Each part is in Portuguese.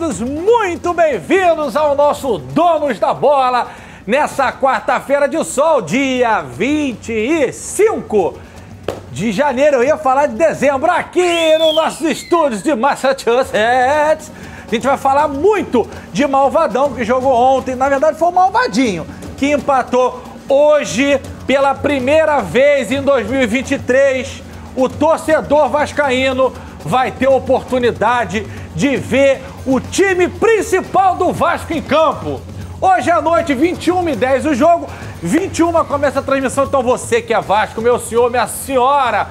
todos muito bem-vindos ao nosso Donos da Bola nessa quarta-feira de sol, dia 25 de janeiro. Eu ia falar de dezembro aqui nos nossos estúdios de Massachusetts. A gente vai falar muito de Malvadão, que jogou ontem. Na verdade, foi o Malvadinho que empatou hoje pela primeira vez em 2023. O torcedor vascaíno vai ter a oportunidade de ver o time principal do Vasco em campo. Hoje à noite, 21h10 o jogo, 21 começa a transmissão. Então você que é Vasco, meu senhor, minha senhora,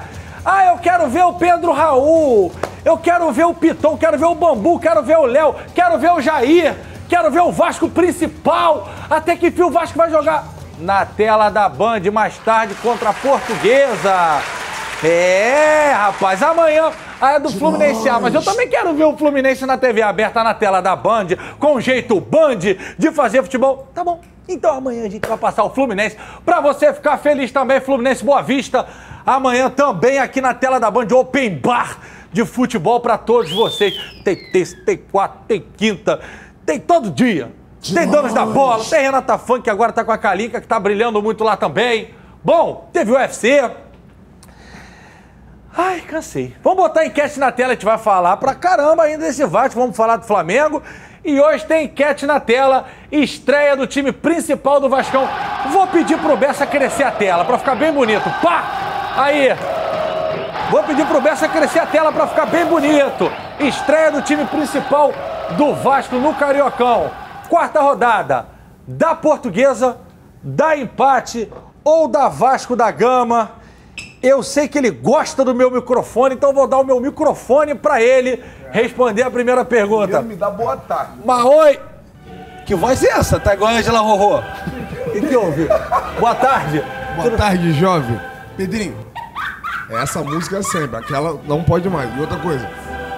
eu quero ver o Pedro Raul, eu quero ver o Piton, quero ver o Bambu, quero ver o Léo, quero ver o Jair, quero ver o Vasco principal. Até que fim o Vasco vai jogar? Na tela da Band, mais tarde, contra a Portuguesa. Rapaz, amanhã é do Fluminense. Mas eu também quero ver o Fluminense na TV aberta, na tela da Band, com o jeito Band de fazer futebol. Tá bom, então amanhã a gente vai passar o Fluminense pra você ficar feliz também. Fluminense Boa Vista, amanhã também aqui na tela da Band, Open Bar de futebol pra todos vocês. Tem terça, tem quarta, tem quinta, tem todo dia. Tem Donos da Bola, tem Renata Funk, que agora tá com a Calica, que tá brilhando muito lá também. Bom, teve o UFC. Ai, cansei. Vamos botar a enquete na tela, a gente vai falar pra caramba ainda desse Vasco, vamos falar do Flamengo. E hoje tem enquete na tela, estreia do time principal do Vascão. Vou pedir pro Bessa crescer a tela, pra ficar bem bonito. Pá! Aí! Vou pedir pro Bessa crescer a tela pra ficar bem bonito. Estreia do time principal do Vasco no Cariocão. Quarta rodada, da Portuguesa, da Empate ou da Vasco da Gama. Eu sei que ele gosta do meu microfone, então vou dar o meu microfone pra ele responder a primeira pergunta. Ele me dá boa tarde. Mas oi! Que voz é essa? Tá igual a Angela Rorô. O que houve? Boa tarde. Boa tarde, jovem. Pedrinho, essa música é sempre, aquela não pode mais. E outra coisa,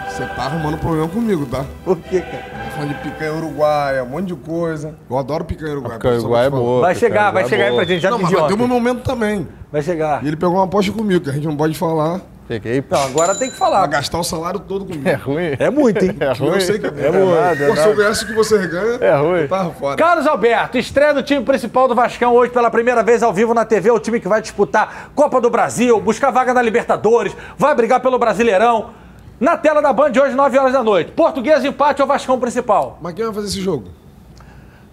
você tá arrumando problema comigo, tá? Por quê, cara? Falando de picanha uruguaia, um monte de coisa. Eu adoro picanha uruguaia. Picanha uruguaia é boa. Vai chegar aí pra gente, já não, pedi mas ontem. deu um momento também. Vai chegar. E ele pegou uma aposta comigo, que a gente não pode falar. Peguei. Não, agora tem que falar. Vai gastar o salário todo comigo. É ruim. É muito, hein? É ruim. Eu sei que é nada, Pô, se eu ganhasse o que você ganha, é ruim. eu tava fora. Carlos Alberto, estreia do time principal do Vascão hoje pela primeira vez ao vivo na TV. O time que vai disputar Copa do Brasil, buscar vaga na Libertadores, vai brigar pelo Brasileirão. Na tela da Band hoje, 9 horas da noite. Portuguesa, Empate ou Vascão principal? Mas quem vai fazer esse jogo?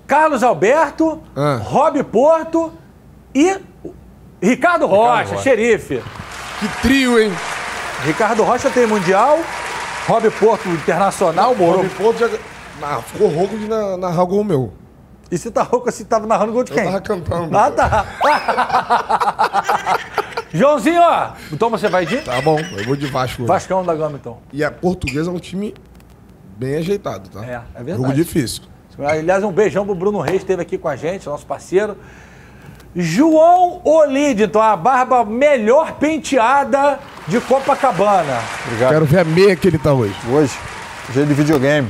Carlos Alberto, Rob Porto e Ricardo Rocha, xerife. Que trio, hein? Ricardo Rocha tem Mundial, Rob Porto Internacional, morou. O ponto já... ficou rouco de narrar o gol meu. E você tá rouco assim, tava narrando gol de quem? Eu tava cantando. Ah, tá. Joãozinho, ó. Então você vai de? Tá bom, eu vou de Vasco. Vascão da Gama, então. E a Portuguesa é um time bem ajeitado, tá? É verdade. Jogo difícil. Aliás, um beijão pro Bruno Reis, que esteve aqui com a gente, nosso parceiro. João Olídio, então a barba melhor penteada de Copacabana. Obrigado. Quero ver a meia que ele tá hoje. Hoje, jeito de videogame.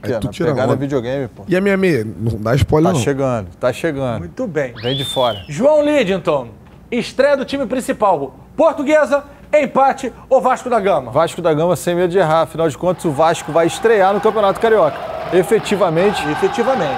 Aqui, ó, tu na tira pegada onda. videogame, pô. E a minha meia? Não dá spoiler, Tá não. chegando, tá chegando. Muito bem. Vem de fora. João Lidington, estreia do time principal. Portuguesa, Empate ou Vasco da Gama? Vasco da Gama sem medo de errar. Afinal de contas, o Vasco vai estrear no Campeonato Carioca. Efetivamente,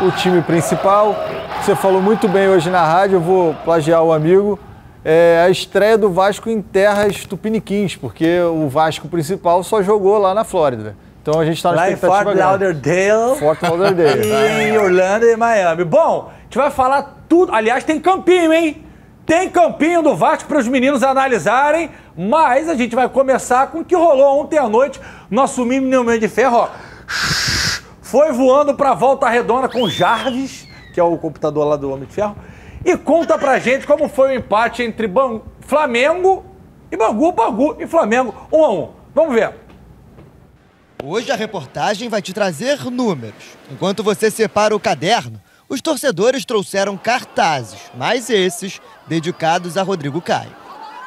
o time principal. Você falou muito bem hoje na rádio, eu vou plagiar o amigo. É a estreia do Vasco em terras tupiniquins, porque o Vasco principal só jogou lá na Flórida. Então a gente está na expectativa Fort Lauderdale. Fort Lauderdale. E em Orlando e Miami. Bom, a gente vai falar tudo. Aliás, tem campinho, hein? Tem campinho do Vasco para os meninos analisarem, mas a gente vai começar com o que rolou ontem à noite. Nosso menino de ferro, ó, foi voando para Volta Redonda com o Jarvis, que é o computador lá do Homem de Ferro, e conta pra gente como foi o empate entre Flamengo e Bangu e Flamengo, 1-1. Vamos ver. Hoje a reportagem vai te trazer números. Enquanto você separa o caderno, os torcedores trouxeram cartazes, mas esses dedicados a Rodrigo Caio.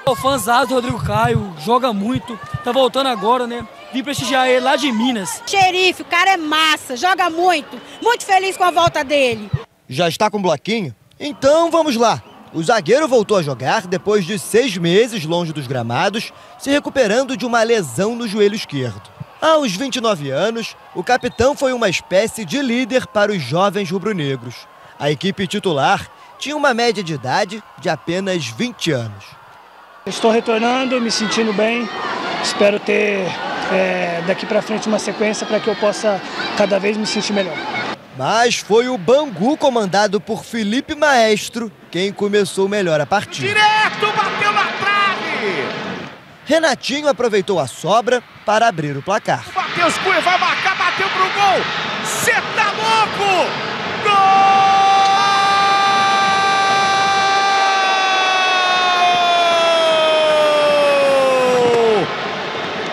O fãzado do Rodrigo Caio, joga muito, tá voltando agora, né? Vim prestigiar ele lá de Minas. Xerife, o cara é massa, joga muito. Muito feliz com a volta dele. Já está com bloquinho? Então vamos lá. O zagueiro voltou a jogar depois de 6 meses longe dos gramados, se recuperando de uma lesão no joelho esquerdo. Aos 29 anos, o capitão foi uma espécie de líder para os jovens rubro-negros. A equipe titular tinha uma média de idade de apenas 20 anos. Estou retornando, me sentindo bem. Espero ter daqui para frente uma sequência para que eu possa cada vez me sentir melhor. Mas foi o Bangu, comandado por Felipe Maestro, quem começou melhor a partida. Direto, bateu na trave! Renatinho aproveitou a sobra para abrir o placar. Matheus Cunha vai marcar, bateu pro gol! Cê tá louco! Gol!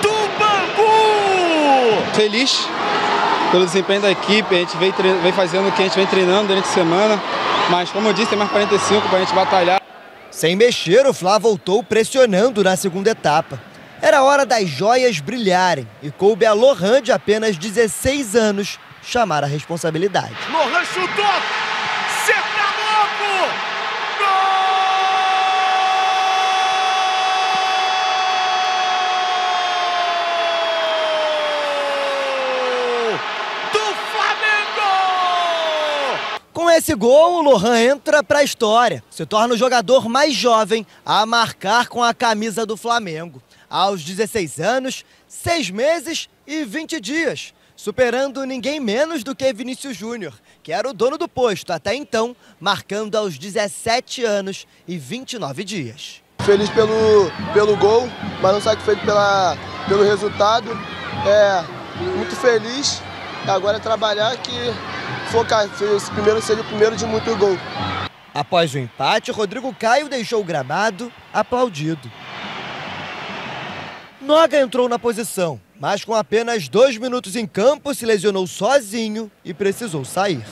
Do Bangu! Feliz pelo desempenho da equipe, a gente vem fazendo o que a gente vem treinando durante a semana, mas como eu disse, tem mais 45 para a gente batalhar. Sem mexer, o Fla voltou pressionando na segunda etapa. Era hora das joias brilharem e coube a Lohan, de apenas 16 anos, chamar a responsabilidade. Lohan chutou! Cê tá louco! Com esse gol, o Lohan entra para a história. Se torna o jogador mais jovem a marcar com a camisa do Flamengo. Aos 16 anos, 6 meses e 20 dias. Superando ninguém menos do que Vinícius Júnior, que era o dono do posto até então, marcando aos 17 anos e 29 dias. Feliz pelo gol, mas não satisfeito pelo resultado. Muito feliz. Agora é trabalhar que focar, esse primeiro seja o primeiro de muito gol. Após o empate, Rodrigo Caio deixou o gramado aplaudido. Noga entrou na posição, mas com apenas 2 minutos em campo se lesionou sozinho e precisou sair.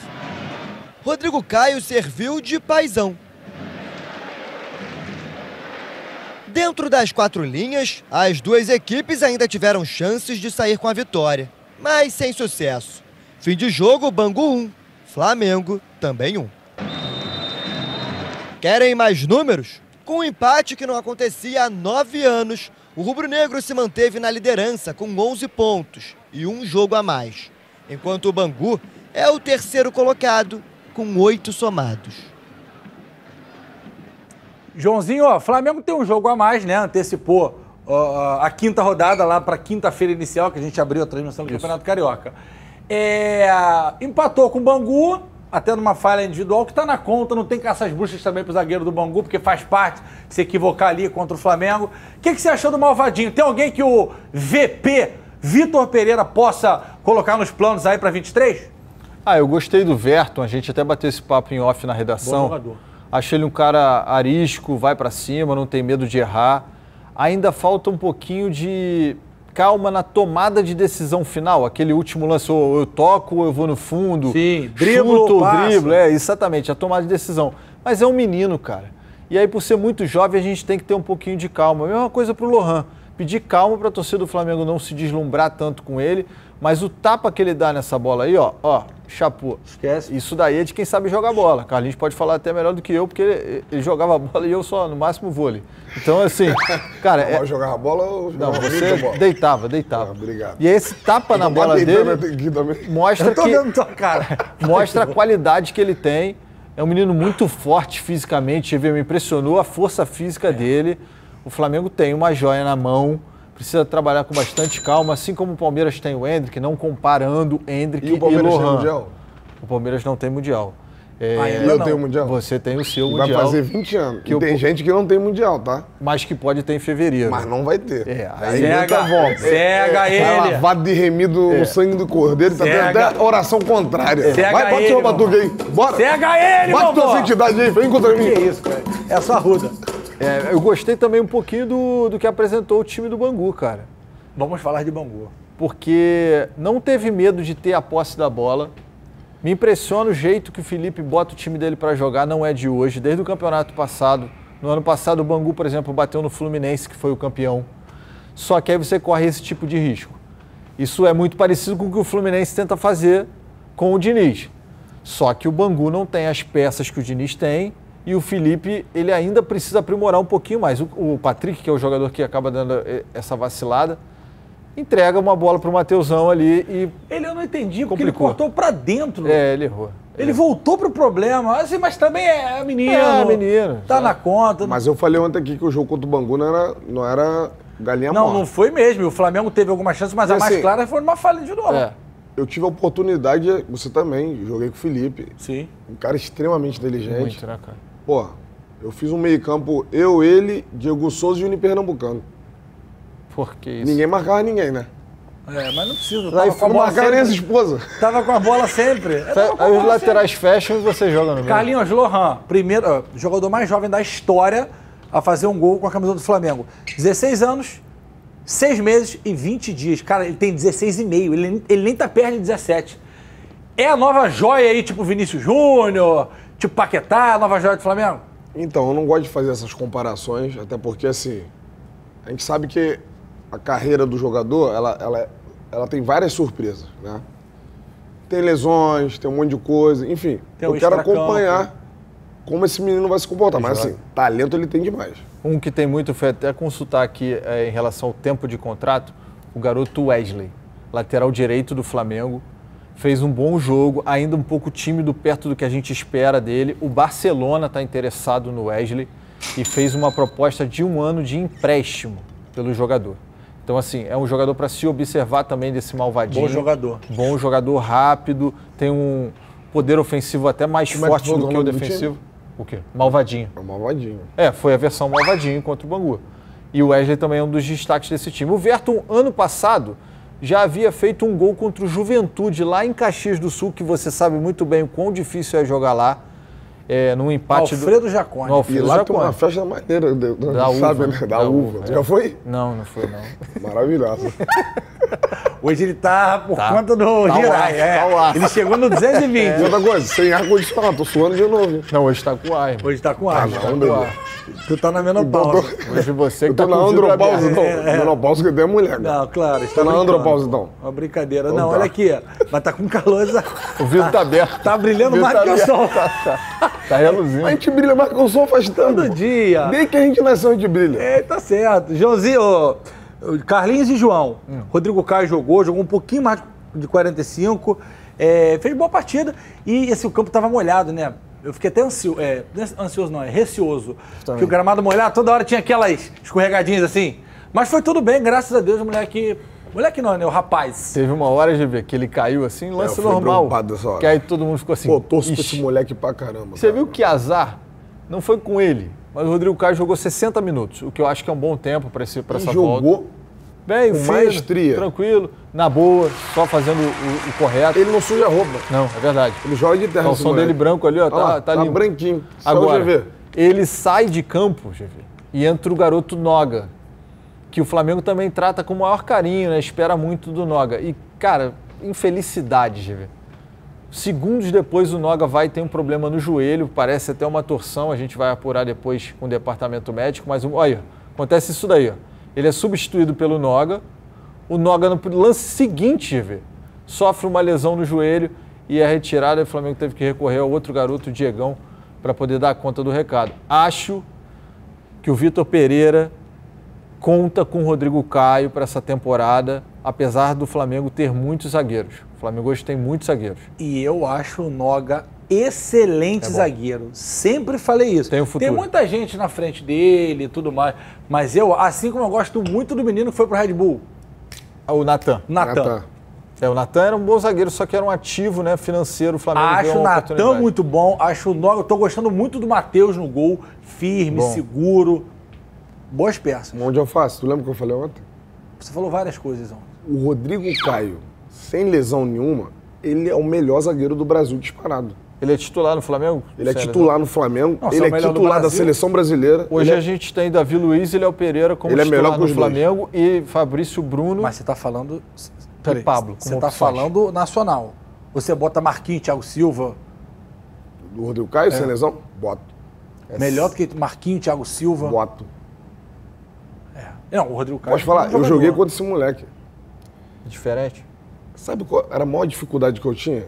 Rodrigo Caio serviu de paizão. Dentro das 4 linhas, as duas equipes ainda tiveram chances de sair com a vitória, mas sem sucesso. Fim de jogo, Bangu 1, Flamengo também 1. Querem mais números? Com um empate que não acontecia há 9 anos, o rubro-negro se manteve na liderança com 11 pontos e um jogo a mais, enquanto o Bangu é o terceiro colocado com 8 somados. Joãozinho, ó, Flamengo tem um jogo a mais, né? Antecipou a 5ª rodada lá para quinta-feira inicial, que a gente abriu a transmissão do Campeonato Carioca. Empatou com o Bangu, até numa falha individual, que está na conta, não tem caça às bruxas também para o zagueiro do Bangu, porque faz parte de se equivocar ali contra o Flamengo. O que você achou do Malvadinho? Tem alguém que o VP, Vitor Pereira, possa colocar nos planos aí para 23? Eu gostei do Verton, a gente até bateu esse papo em off na redação. Bom jogador. Achei ele um cara arisco, vai para cima, não tem medo de errar. Ainda falta um pouquinho de calma na tomada de decisão final. Aquele último lance, ou eu toco ou eu vou no fundo. Sim, driblo chuto, ou passa. driblo, exatamente, a tomada de decisão. Mas é um menino, cara. E aí, por ser muito jovem, a gente tem que ter um pouquinho de calma. A mesma coisa pro Lohan. Pedir calma para a torcida do Flamengo não se deslumbrar tanto com ele. Mas o tapa que ele dá nessa bola aí, ó, chapô. Esquece. Isso daí é de quem sabe jogar bola. Carlinhos pode falar até melhor do que eu, porque ele jogava bola e eu só, no máximo, vôlei. Então, assim, cara... Eu jogava bola ou não, jogava você bola? deitava. Obrigado. E aí esse tapa na bola dele mostra tô vendo tua cara. Mostra a qualidade que ele tem. É um menino muito forte fisicamente, me impressionou a força física dele. O Flamengo tem uma joia na mão, precisa trabalhar com bastante calma, assim como o Palmeiras tem o Endrick, não comparando Endrick e Lohan. Tem mundial? O Palmeiras não tem mundial. Eu tenho mundial? Você tem o seu mundial. Vai fazer 20 anos. E tem gente que não tem mundial, tá? Mas que pode ter em fevereiro. Mas não vai ter. Aí cega ele. Tá lavado de remido no sangue do cordeiro, tá tendo até oração contrária. Vai, bota seu batuque aí. Bora. Cega ele, bate tua santidade aí, vem contra mim. Que isso, cara. É só ruda. Eu gostei também um pouquinho do que apresentou o time do Bangu, cara. Vamos falar de Bangu. Porque não teve medo de ter a posse da bola. Me impressiona o jeito que o Felipe bota o time dele para jogar, não é de hoje, desde o campeonato passado. No ano passado o Bangu, por exemplo, bateu no Fluminense, que foi o campeão. Só que aí você corre esse tipo de risco. Isso é muito parecido com o que o Fluminense tenta fazer com o Diniz. Só que o Bangu não tem as peças que o Diniz tem e o Felipe, ele ainda precisa aprimorar um pouquinho mais. O Patrick, que é o jogador que acaba dando essa vacilada, entrega uma bola pro Mateusão ali e eu não entendi, porque complicou. ele cortou pra dentro. Ele errou. Ele voltou pro problema, assim, mas também é menino. Menino. Tá na conta. Mas eu falei ontem aqui que o jogo contra o Bangu não era galinha morta. Não foi mesmo. O Flamengo teve algumas chances, mas a mais clara foi numa falha de novo. Eu tive a oportunidade, você também, joguei com o Felipe. Sim. Um cara extremamente inteligente. Muito, né, cara? Pô, eu fiz um meio-campo, ele, Diego Souza e o Júnior Pernambucano. Por que isso? Ninguém marcava ninguém, né? Mas não precisa. Não marcava nem as esposas. Tava com a bola sempre. Aí os laterais fecham e você joga no meio. Carlinhos Lohan, primeiro jogador mais jovem da história a fazer um gol com a camisa do Flamengo. 16 anos, 6 meses e 20 dias. Cara, ele tem 16,5. Ele nem tá perto de 17. É a nova joia aí, tipo Vinícius Júnior, tipo Paquetá, a nova joia do Flamengo? Então, eu não gosto de fazer essas comparações, até porque, assim, a gente sabe que a carreira do jogador, ela tem várias surpresas, né? Tem lesões, tem um monte de coisa, enfim. Eu quero acompanhar como esse menino vai se comportar. Mas, assim, talento ele tem demais. Um que tem muito, foi até consultar aqui em relação ao tempo de contrato, o garoto Wesley, lateral direito do Flamengo, fez um bom jogo, ainda um pouco tímido perto do que a gente espera dele. O Barcelona está interessado no Wesley e fez uma proposta de 1 ano de empréstimo pelo jogador. Então, assim, é um jogador para se observar também desse malvadinho. Bom jogador. Bom jogador, rápido, tem um poder ofensivo até mais forte do que o defensivo. O quê? Malvadinho. É o Malvadinho. Foi a versão Malvadinho contra o Bangu. E o Wesley também é um dos destaques desse time. O Verton, ano passado, já havia feito um gol contra o Juventude lá em Caxias do Sul, que você sabe muito bem o quão difícil é jogar lá. Num empate Alfredo Jaconi. E lá tem uma festa maneira, da sabe, uva, né? Da uva. Já foi? Não foi não. Maravilhosa. Hoje ele tá por conta do Girai. Ele chegou no 220. E outra coisa, sem ar-condicionado, tô suando de novo. Não, hoje tá com ar. Hoje tá com ar. Tu tá na menopausa. Hoje você que tá com na andropausa, então. Menopausa que tem mulher. Não, claro. Tá na andropausa, então. Uma brincadeira. Não, olha aqui. Mas tá com calor. O vidro tá aberto. Tá brilhando mais que o sol. Tá reluzindo. A gente brilha mais que o sol faz tanto. Todo dia. Desde que a gente nasceu, a gente brilha. Tá certo. Joãozinho, Carlinhos e João. Rodrigo Caio jogou um pouquinho mais de 45. Fez boa partida. E o campo tava molhado, né? Eu fiquei até receoso. Porque o gramado molhado, toda hora tinha aquelas escorregadinhas assim. Mas foi tudo bem, graças a Deus, o moleque não, né? O rapaz. Teve uma hora, GB, que ele caiu assim, lance normal. Que aí todo mundo ficou assim. Pô, torço pra esse moleque pra caramba. Você viu que azar não foi com ele, mas o Rodrigo Caio jogou 60 minutos, o que eu acho que é um bom tempo pra essa volta. Jogou bem, com maestria. Tranquilo, na boa, só fazendo o correto. Ele não suja a roupa. Não, é verdade. Ele joga de terra. O som dele branco ali, ó, tá limpo. Tá branquinho. Agora, ele sai de campo, GV, e entra o garoto Noga, que o Flamengo também trata com o maior carinho, né? Espera muito do Noga. E, cara, infelicidade, GV. Segundos depois o Noga vai ter um problema no joelho, parece até uma torção, a gente vai apurar depois com o departamento médico, mas olha, acontece isso daí, ó. Ele é substituído pelo Noga, o Noga no lance seguinte, GV, sofre uma lesão no joelho e é retirado, e o Flamengo teve que recorrer ao outro garoto, o Diegão, para poder dar conta do recado. Acho que o Vitor Pereira conta com o Rodrigo Caio para essa temporada, apesar do Flamengo ter muitos zagueiros. O Flamengo hoje tem muitos zagueiros. E eu acho o Noga excelente zagueiro. Sempre falei isso. Tem um futuro. Tem muita gente na frente dele e tudo mais. Mas eu, assim como eu gosto muito do menino que foi pro Red Bull. O Natan. O Natan era um bom zagueiro, só que era um ativo, né, financeiro. O Flamengo acho o Natan muito bom. Acho o Noga. Eu tô gostando muito do Matheus no gol. Firme, seguro. Boas peças. Mão de alface, tu lembra o que eu falei ontem? Você falou várias coisas ontem. O Rodrigo Caio, sem lesão nenhuma, ele é o melhor zagueiro do Brasil disparado. Ele é titular no Flamengo? Ele é titular no Flamengo, ele é titular da seleção brasileira. Hoje a gente tem Davi Luiz e Léo Pereira como titular no Flamengo e Fabrício Bruno. Mas você tá falando... E Pablo. Você tá falando nacional. Você bota Marquinhos, Thiago Silva... Do Rodrigo Caio, sem lesão? Boto. Melhor do que Marquinhos, Thiago Silva? Boto. Não, o Rodrigo Caio... Pode falar, eu joguei contra esse moleque. Diferente? Sabe qual era a maior dificuldade que eu tinha?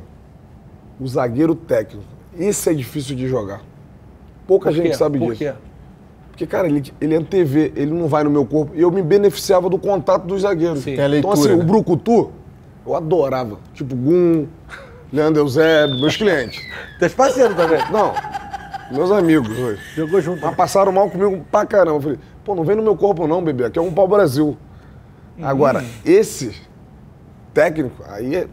O zagueiro técnico. Isso é difícil de jogar. Pouca gente sabe disso. Por quê? Porque, cara, ele é TV, ele não vai no meu corpo. E eu me beneficiava do contato dos zagueiros. Tem a leitura, então, assim, né? o brucutu, eu adorava. Tipo, Gum, Leandro Eusébio, meus clientes. Teus parceiros também? Não, meus amigos hoje. Jogou junto. Mas passaram mal comigo pra caramba. Eu falei, pô, não vem no meu corpo não, bebê. Aqui é um pau-brasil. Agora, esse técnico, aí é...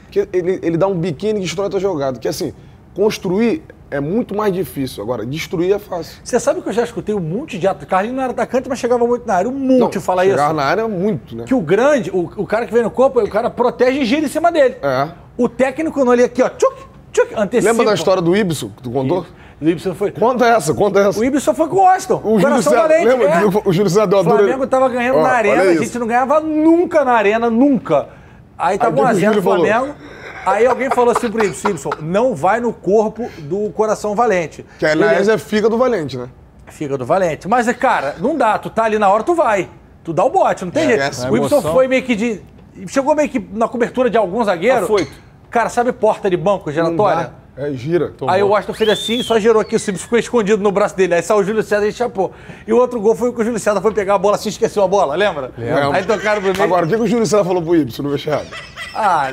que ele dá um biquíni que destrói a tua jogada. Que assim, construir é muito mais difícil. Agora, destruir é fácil. Você sabe que eu já escutei um monte de atacante. Carlinhos não era atacante, mas chegava muito na área. Um monte falar isso. Chegava na área muito, né? Que o grande, o cara que vem no corpo, o cara protege e gira em cima dele. É. O técnico não, ele aqui, ó, tchuc, tchuc, antecipa. Lembra da história do Ibson, que tu contou? O Ibson foi... Conta essa. O Ibson foi com o Washington. O Júlio César, Valente, lembra que o Júlio César deu a O dura? Flamengo tava ganhando na arena, a gente não ganhava nunca na arena, nunca. Aí tava 1x0 o Flamengo. Aí alguém falou assim pro Ibson, não vai no corpo do Coração Valente. Que aliás é Fígado Valente, né? Fígado Valente. Mas, cara, não dá, tu tá ali na hora, tu vai. Tu dá o bote, não tem jeito. O Ibson foi meio que de... Chegou meio que na cobertura de algum zagueiro. Cara, sabe porta de banco giratória? Gira. Aí o Washington fez assim, só girou aqui, o Ibson ficou escondido no braço dele. Aí saiu o Júlio César e chapou. E o outro gol foi que o Júlio César foi pegar a bola assim, esqueceu a bola, lembra? Aí tocaram pro meio. Agora, o que o Júlio César falou pro Ibson no vestiário?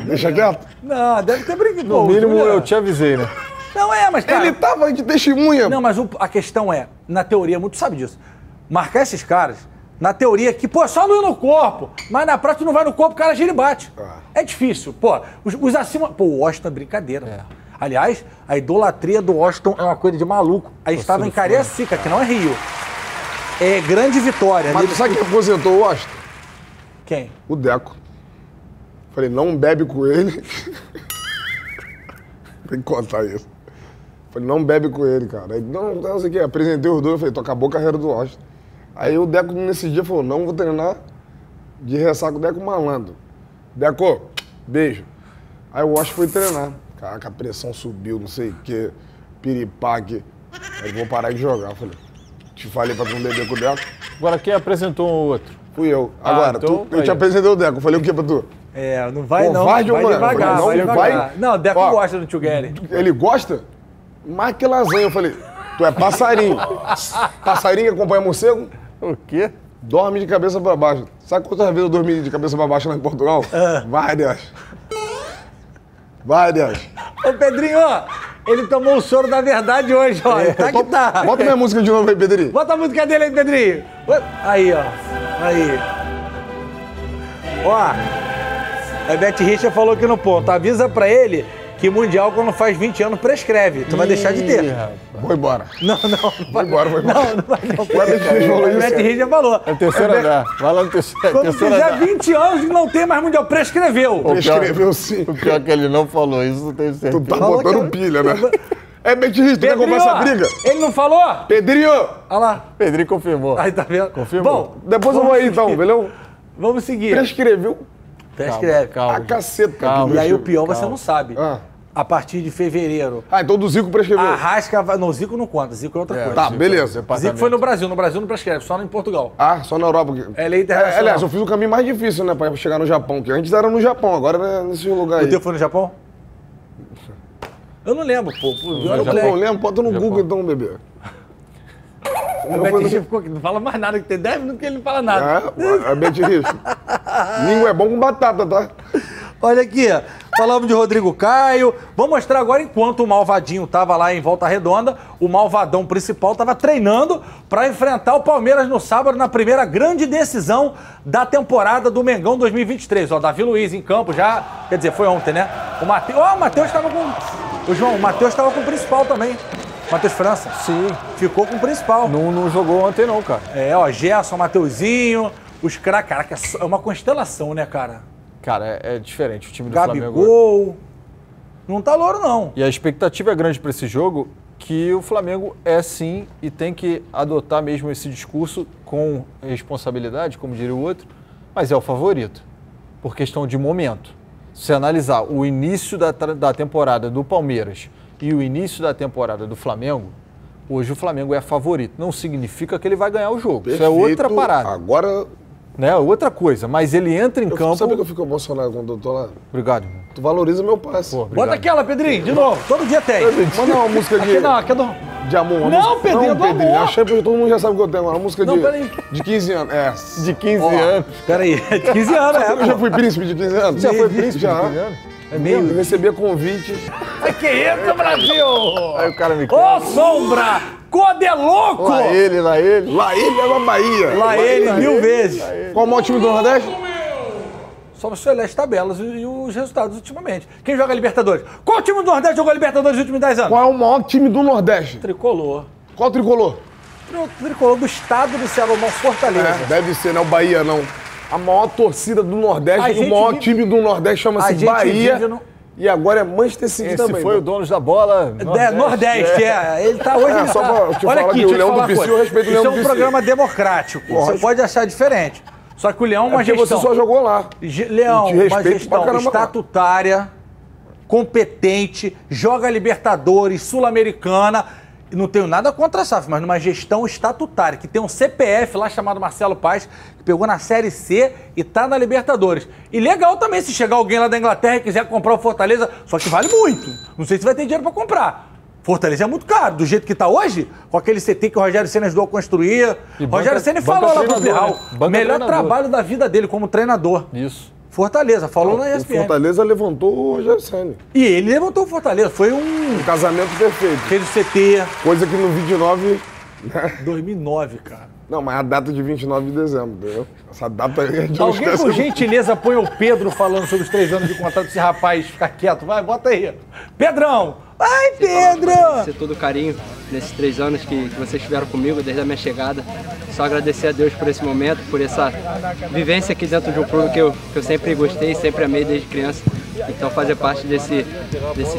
Deixa quieto. Não, deve ter brincado. No mínimo, eu te avisei, né? Não, mas cara... Ele tava de testemunha. Não, mas a questão é, na teoria, muito sabe disso, marcar esses caras, na teoria, que, pô, só não ir no corpo, mas na prática tu não vai no corpo, o cara gira e bate. É difícil. Pô, os acima... Pô, o Washington é brincadeira. Aliás, a idolatria do Washington é uma coisa de maluco. Aí estava em Cariacica, que não é Rio. É grande vitória. Mas tu sabe quem aposentou o Washington? Quem? O Deco. Falei, não bebe com ele. Tem que contar isso. Falei, não bebe com ele, cara. Aí, não sei o que. Apresentei os dois, falei, tu acabou a carreira do Washington. Aí o Deco, nesse dia, falou, não vou treinar de ressaca o Deco malandro. Deco, beijo. Aí o Washington foi treinar. Caraca, a pressão subiu, não sei o que, piripaque. Aí vou parar de jogar. Falei, te falei pra tu não beber com o Deco. Agora, quem apresentou um ou outro? Fui eu. Agora, então, eu te apresentei o Deco. Falei o que pra tu? Não vai não. Vai devagar, não vai devagar. vai. Não, o Deco gosta do Tio Guerri. Ele gosta? Mais que lasanha. Eu falei, tu é passarinho. Passarinho que acompanha morcego? O quê? Dorme de cabeça pra baixo. Sabe quantas vezes eu dormi de cabeça pra baixo lá em Portugal? Várias. Ô, Pedrinho, ele tomou o soro da verdade hoje, ó. Tá que tá. Bota minha música de novo aí, Pedrinho. Bota a música dele aí, Pedrinho. Aí, ó. Aí. Ó, a Beth Richa falou aqui no ponto. Avisa pra ele que Mundial, quando faz 20 anos, prescreve. Tu vai deixar de ter. Vou embora. Não. Vou embora. Não vai não. A Beth Richa falou. É o terceiro andar. Vai lá no terceiro. Quando fizer 20 anos e não tem mais Mundial, prescreveu. Prescreveu sim. O pior é que ele não falou isso, não tenho certeza. Tu tá botando pilha, né? É, Beth Richa, tu quer comprar essa briga? Ele não falou? Pedrinho! Olha lá. Pedrinho confirmou. Aí, tá vendo? Confirmou. Bom, depois eu vou aí então, beleza? Vamos seguir. Prescreveu? Prescreve. Calma. A caceta. E aí o pior você não sabe. A partir de fevereiro. Então do Zico prescreveu. Arrasca vai... Não, Zico não conta. Zico é outra coisa. Tá, beleza. Zico foi no Brasil. No Brasil não prescreve, só em Portugal. Só na Europa. É lei internacional. Aliás, eu fiz o caminho mais difícil, né, pra chegar no Japão. Que antes era no Japão, agora é nesse lugar aí. O teu foi no Japão? Eu não lembro, pô. Eu não lembro. Bota no Google então, bebê. Não fala mais nada, que tem 10 minutos que ele não fala nada. A Beth Richa. Língua é bom com batata, tá? Olha aqui, falamos de Rodrigo Caio. Vou mostrar agora, enquanto o Malvadinho tava lá em Volta Redonda, o Malvadão principal tava treinando para enfrentar o Palmeiras no sábado, na primeira grande decisão da temporada do Mengão 2023. Ó, Davi Luiz em campo já, quer dizer, foi ontem, né? O Matheus tava com... O Matheus tava com o principal também. Matheus França. Sim. Ficou com o principal. Não jogou ontem não, cara. Gerson, Mateuzinho, os craques. Caraca, é uma constelação, né, cara? Cara, é diferente o time do Gabigol. Flamengo. Não tá louro, não. E a expectativa é grande para esse jogo, que o Flamengo é sim e tem que adotar mesmo esse discurso com responsabilidade, como diria o outro, mas é o favorito, por questão de momento. Se você analisar o início da temporada do Palmeiras e o início da temporada do Flamengo, hoje o Flamengo é favorito. Não significa que ele vai ganhar o jogo. Perfeito. Isso é outra parada. Agora... Né? Outra coisa, mas ele entra em campo... Sabe que eu fico emocionado quando eu tô lá? Obrigado, irmão. Tu valoriza meu passe. Bota aquela, Pedrinho, de novo. Todo dia tem. Manda uma música de... Aqui não, De amor. Não, Pedrinho do Amor. A Champions todo mundo já sabe o que eu tenho. Uma música de 15 anos. É. De 15 anos. Peraí, de 15 anos, Eu já fui príncipe de 15 anos. Já foi príncipe Já. de 15 anos? É mesmo? Eu recebia convite. Que isso, Brasil? Aí o cara me Ô, Sombra! Code é louco! Lá ele é uma Bahia. Lá ele, mil vezes. Qual o maior time do Nordeste? Só você olhar as tabelas e os resultados ultimamente. Quem joga Libertadores? Qual time do Nordeste jogou Libertadores nos últimos 10 anos? Qual é o maior time do Nordeste? Tricolor. Qual o tricolor? Tricolor do estado do Ceará, Fortaleza. É, deve ser, não é o Bahia, não. A maior torcida do Nordeste, o maior time do Nordeste chama-se Bahia. E agora é Manchester City também. Esse foi o dono da bola. Nordeste. Ele tá hoje. Só pra te Olha falar aqui, que o Leão do Pici, eu respeito o Leão do Pici. Isso é um programa democrático. Você pode achar diferente. Só que o Leão é uma gestão. Porque você só jogou lá. Leão, uma gestão estatutária, competente, joga Libertadores, Sul-Americana. E não tenho nada contra a SAF, mas numa gestão estatutária, que tem um CPF lá chamado Marcelo Paes, que pegou na Série C e tá na Libertadores. E legal também se chegar alguém lá da Inglaterra e quiser comprar o Fortaleza, só que vale muito. Não sei se vai ter dinheiro pra comprar. Fortaleza é muito caro, do jeito que tá hoje, com aquele CT que o Rogério Ceni ajudou a construir. O Rogério Ceni falou lá pro Pirral, melhor trabalho da vida dele como treinador. Isso. Fortaleza, falou na ESPN. O Fortaleza levantou o Rogério Ceni. E ele levantou o Fortaleza, foi um casamento perfeito. Fez o CT. Coisa que no 29... 2009, cara. Não, mas a data de 29 de dezembro, entendeu? Essa data aí a gente não Alguém esquece. por gentileza põe o Pedro falando sobre os 3 anos de contrato desse rapaz ficar quieto. Vai, bota aí. Pedrão! Vai, Pedro! Agradecer todo o carinho nesses 3 anos que vocês tiveram comigo desde a minha chegada. Só agradecer a Deus por esse momento, por essa vivência aqui dentro de um clube que eu sempre gostei, sempre amei desde criança. Então fazer parte desse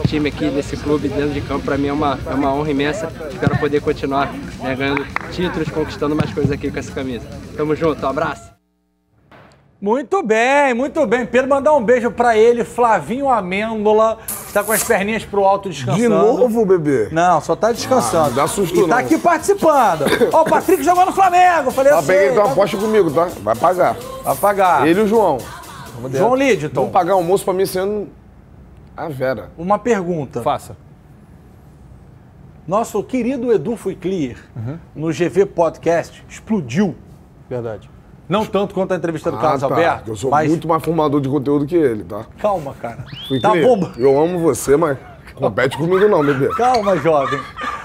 time aqui, desse clube dentro de campo, para mim é uma honra imensa. Espero poder continuar, né, ganhando títulos, conquistando mais coisas aqui com essa camisa. Tamo junto, um abraço. Muito bem, muito bem. Pedro, mandar um beijo pra ele, Flavinho Amêndola, está com as perninhas pro alto descansando. De novo, bebê? Não, só tá descansando. Não dá susto, e tá aqui participando. Ó, o Patrick jogou no Flamengo. Falei assim. Peguei então aposta comigo, tá? Vai pagar. Vai pagar. Ele e o João. João Lidton. Vamos pagar almoço pra mim sendo a Vera. Uma pergunta. Faça. Nosso querido Edu Fuiclier, no GV Podcast, explodiu. Verdade. Não tanto quanto a entrevista do Carlos Alberto. Eu sou muito mais formador de conteúdo que ele, tá? Calma, cara. Tá bomba. Eu amo você, mas compete comigo não, bebê. Calma, jovem.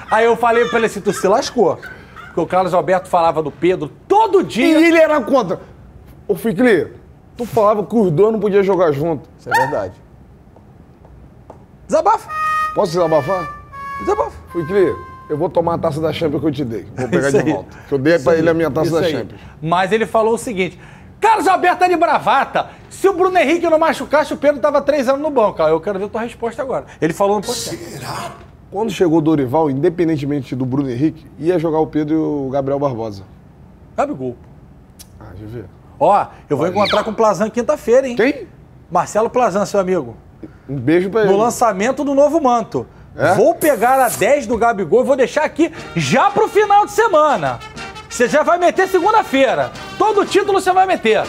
Aí eu falei pra ele assim, tu se lascou. Porque o Carlos Alberto falava do Pedro todo dia. E ele era contra. Ô, Fuiclier, tu falava que os dois não podiam jogar junto. Isso é verdade. Desabafa. Posso desabafar? Desabafa. Fuiclier, eu vou tomar a taça da Champions que eu te dei. Vou pegar de volta. Que eu dei pra ele a minha taça da Champions. Mas ele falou o seguinte, Carlos Alberto tá de bravata. Se o Bruno Henrique não machucasse, o Pedro tava 3 anos no banco. Eu quero ver a tua resposta agora. Ele falou no podcast. Será? Quando chegou o Dorival, independentemente do Bruno Henrique, ia jogar o Pedro e o Gabriel Barbosa. Gabigol. Ah, deixa eu ver. Ó, eu vou encontrar com o Plazan quinta-feira, hein? Quem? Marcelo Plazan, seu amigo. Um beijo pra ele. No lançamento do novo manto. É? Vou pegar a 10 do Gabigol e vou deixar aqui já pro final de semana. Você já vai meter segunda-feira. Todo título você vai meter.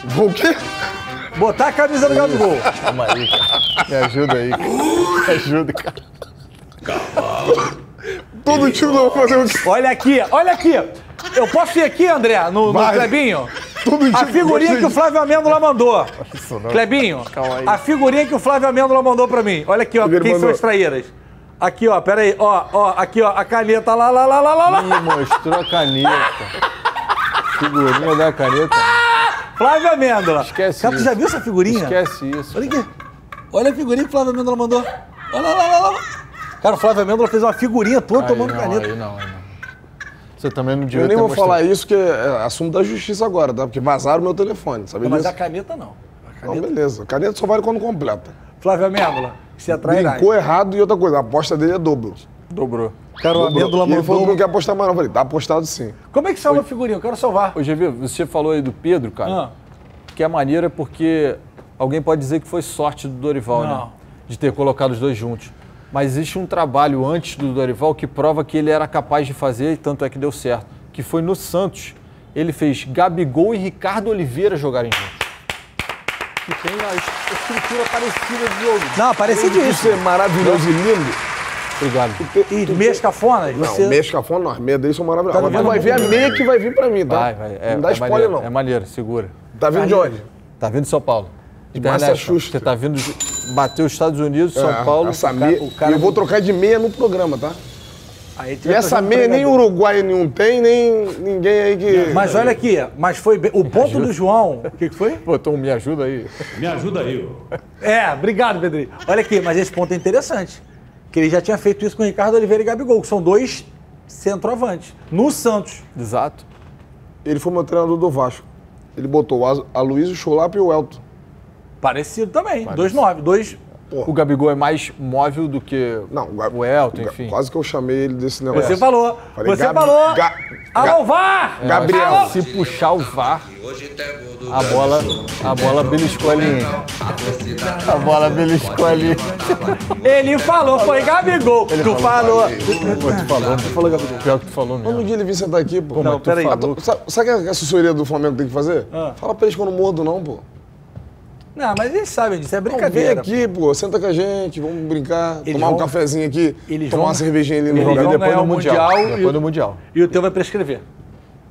Vou o quê? Botar a camisa do Gabigol. Calma aí, cara. Me ajuda aí, cara. Me ajuda, cara. Todo time não vai fazer o quê? Olha aqui, olha aqui. Eu posso ir aqui, André, no Clebinho? A figurinha que o Flávio Amêndola mandou. Clebinho, a figurinha que o Flávio Amêndola mandou pra mim. Olha aqui, ó, quem são as traíras. Aqui, ó, pera aí, ó, aqui, ó, a caneta lá. Me mostrou a caneta. Figurinha da caneta. Flávio Amêndola. Esquece cara, isso. tu já viu essa figurinha? Esquece isso. Olha aqui. Olha a figurinha que o Flávio Amêndola mandou. Olha lá. Cara, o Flávio Amêndola fez uma figurinha toda tomando caneta. Aí não. Você também não devia Eu nem ter vou mostrado. falar isso, que é assunto da justiça agora, tá? Porque vazaram o meu telefone, sabe Não, mas disso? a caneta não. Não, beleza. A caneta só vale quando completa. Flávio Amêndola, você atrai. Brincou errado e outra coisa, a aposta dele é dobro. Dobrou. Cara, o Amêndola E ele falou que mandou. não quer apostar mais não. Eu falei, tá apostado sim. Como é que salva a figurinha? Eu quero salvar. Ô, GV, você falou aí do Pedro, cara, que é maneira porque alguém pode dizer que foi sorte do Dorival, né? De ter colocado os dois juntos. Mas existe um trabalho antes do Dorival que prova que ele era capaz de fazer, e tanto é que deu certo. Que foi no Santos. Ele fez Gabigol e Ricardo Oliveira jogarem juntos. Que tem a estrutura parecida do jogo. Não, parecidíssimo. Isso é maravilhoso e lindo. Obrigado. E meias cafonas? Não, meias cafonas não. As meias deles são maravilhosas. Tá Agora tu vai ver a meia que vai vir pra mim, tá? Vai. Não dá spoiler, não. É maneiro, segura. Tá vindo de onde? Tá vindo de São Paulo. De Massachusetts. Você tá vindo bater os Estados Unidos, São Paulo. Essa meia, e eu vou trocar de meia no programa, tá? E essa meia nem Uruguai nenhum tem, nem ninguém aí que... Mas olha aqui, mas foi bem. O ponto do João... O que foi? Pô, Tom, me ajuda aí. Me ajuda aí. Obrigado, Pedrinho. Olha aqui, mas esse ponto é interessante. Que ele já tinha feito isso com o Ricardo Oliveira e Gabigol, que são dois centroavantes. No Santos. Exato. Ele foi meu treinador do Vasco. Ele botou a Luiz, o Cholap e o Elton. Parecido também. 2-9. O Gabigol é mais móvel do que o Elton, enfim. Quase que eu chamei ele desse negócio. Você falou. Falou. Alô, VAR! Gabriel. Se puxar o VAR, a bola beliscou ali. A bola beliscou ali. Ele falou, foi Gabigol. Tu falou. Tu falou, Gabigol. Pior que tu falou mesmo. Quando um dia ele vir sentar aqui, pô. Não, peraí. Sabe o que a assessoria do Flamengo tem que fazer? Fala pra eles que eu não mordo, não, pô. Não, mas eles sabem disso, é Não, brincadeira. vem aqui, pô, senta com a gente, vamos brincar, tomar um cafezinho aqui, tomar uma cervejinha ali no lugar. lugar. Depois do Mundial. Depois do Mundial. E o teu vai prescrever.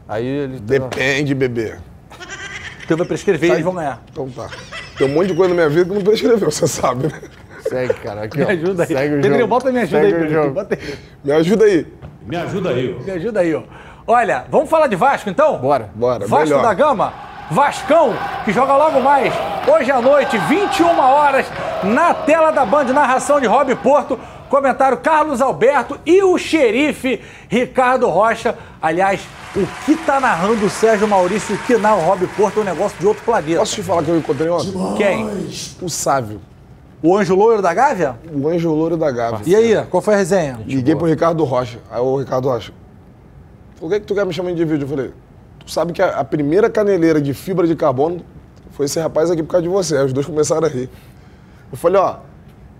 Aí ele... Depende, bebê. O teu vai prescrever e eles vão ganhar. Então tá. Tem um monte de coisa na minha vida que não prescreveu, você sabe, né? Segue, cara. Aqui, me ajuda aí. Segue o Pedrinho, jogo. bota me ajuda Segue aí, Pedrinho. Bota aí. Me ajuda aí. Me ajuda aí. Me ajuda aí, ó. Olha, vamos falar de Vasco, então? Bora. Vasco melhor. da Gama. Vascão, que joga logo mais, hoje à noite, 21 horas, na tela da Band, narração de Rob Porto, comentário Carlos Alberto e o xerife Ricardo Rocha. Aliás, o que tá narrando o Sérgio Maurício, o que narra o Rob Porto é um negócio de outro planeta. Posso te falar que eu encontrei ontem? Quem? O Sávio. O Anjo Loiro da Gávea? O Anjo Loiro da Gávea. E aí, qual foi a resenha? Liguei pro Ricardo Rocha. Aí o Ricardo Rocha, por que tu quer me chamar de vídeo? Eu falei, tu sabe que a primeira caneleira de fibra de carbono foi esse rapaz aqui por causa de você. Aí os dois começaram a rir. Eu falei,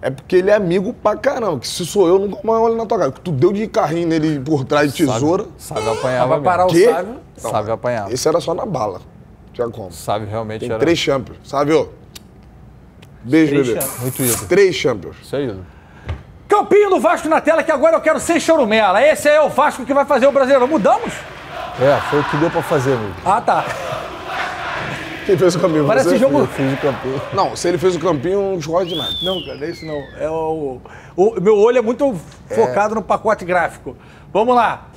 é porque ele é amigo pra caramba, que se sou eu, não dou mais olho na tua cara. Que tu deu de carrinho nele por trás de tesoura. Sabe apanhava Vai parar mesmo. o Sávio? Não, Sabe apanhava. Esse era só na bala. Tinha como. Sabe realmente Tem era... 3 champions, sabe, ô? Beijo, bebê. Muito ídolo. 3 champions. Isso aí, ídolo. Campinho do Vasco na tela, que agora eu quero sem chorumela. Esse é o Vasco que vai fazer o Brasileiro. Mudamos? Foi o que deu pra fazer, amigo. Ah, tá. Quem fez o campinho? Parece você? jogo... Eu fiz o campinho. Não, se ele fez o campinho, não discorda de nada. Não, cara, não é isso não. É o meu olho é muito focado no pacote gráfico. Vamos lá.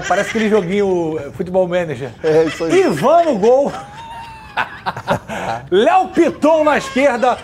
Parece aquele joguinho Futebol Manager. É isso aí. Ivan no gol. Léo Piton na esquerda.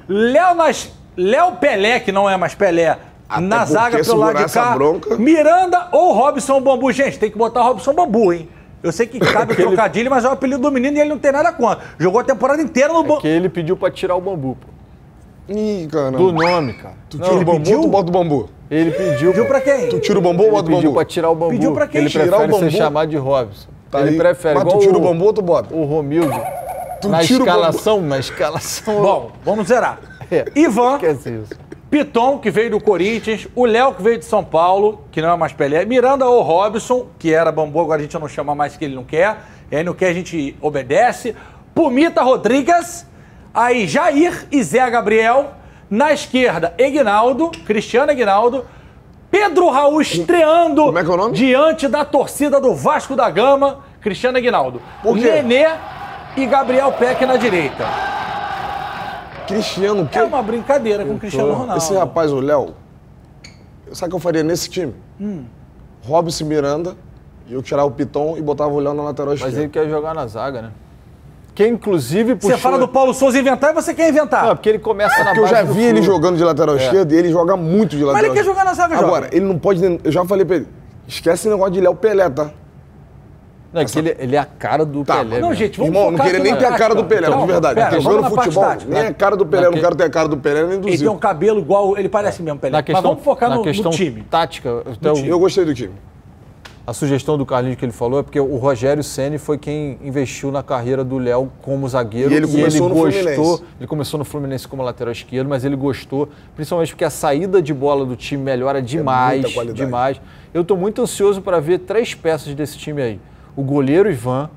Léo Pelé, que não é mais Pelé, Até na zaga porque pelo lado de segurar cá. essa bronca. Miranda ou Robson Bambu. Gente, tem que botar Robson Bambu, hein? Eu sei que cabe o trocadilho, mas é o apelido do menino e ele não tem nada contra. Jogou a temporada inteira no Porque ele pediu pra tirar o bambu, pô. Ih, caramba. Do nome, cara. Tu tira o bambu ou tu bota o bambu? Ele pediu... Pediu pra quem? Tu tira o bambu ou bota o Ele pediu bambu? pra tirar o bambu. Pediu pra quem? Ele Tirar prefere o bambu? ser chamado de Robson. Tá Ele aí. prefere. Mas Igual tu tira o bambu ou tu bota? O Romildo. Tu Na tira o escalação. Bom, vamos zerar. Ivan, Esquece isso. Piton, que veio do Corinthians, o Léo, que veio de São Paulo, que não é mais Pelé, Miranda ou Robson, que era bambu, agora a gente não chama mais que ele não quer, ele não quer, a gente obedece, Pumita Rodrigues, aí Jair e Zé Gabriel, na esquerda, Cristiano Aguinaldo, Pedro Raul estreando Como é que é o nome? diante da torcida do Vasco da Gama, Cristiano Aguinaldo, Por quê? Nenê e Gabriel Peck na direita. Cristiano, o quê? É uma brincadeira com o Cristiano Ronaldo. Esse rapaz, o Léo, sabe o que eu faria nesse time? Robson Miranda, e eu tirar o Piton e botava o Léo na lateral Mas esquerda. ele quer jogar na zaga, né? Que inclusive puxou... Você fala do Paulo Souza inventar e você quer inventar. Não, porque ele começa na Porque eu base já do vi ele clube. jogando de lateral esquerda e ele joga muito de lateral Mas ele quer esquerda. jogar na zaga, Agora, ele não pode... Eu já falei pra ele, esquece esse negócio de Léo Pelé, tá? Não, é que ele é a cara do Tá, Pelé. Não, mesmo. gente, vamos Irmão, não focar queria aqui nem na ter a cara do tática. Pelé, Não, de verdade. pera, Porque vamos jogando na parte futebol, tática. nem a cara do Pelé, eu não quero ter a cara do Pelé nem do Ele tem um Zico. cabelo igual, ele parece mesmo Pelé. Na questão, Mas vamos focar na no questão time. tática, Eu gostei do time. a sugestão do Carlinhos que ele falou é porque o Rogério Ceni foi quem investiu na carreira do Léo como zagueiro. E ele começou no Fluminense. Ele começou no Fluminense como lateral esquerdo, mas ele gostou, principalmente porque a saída de bola do time melhora demais. muita qualidade. Demais. Eu estou muito ansioso para ver 3 peças desse time aí. O goleiro Ivan,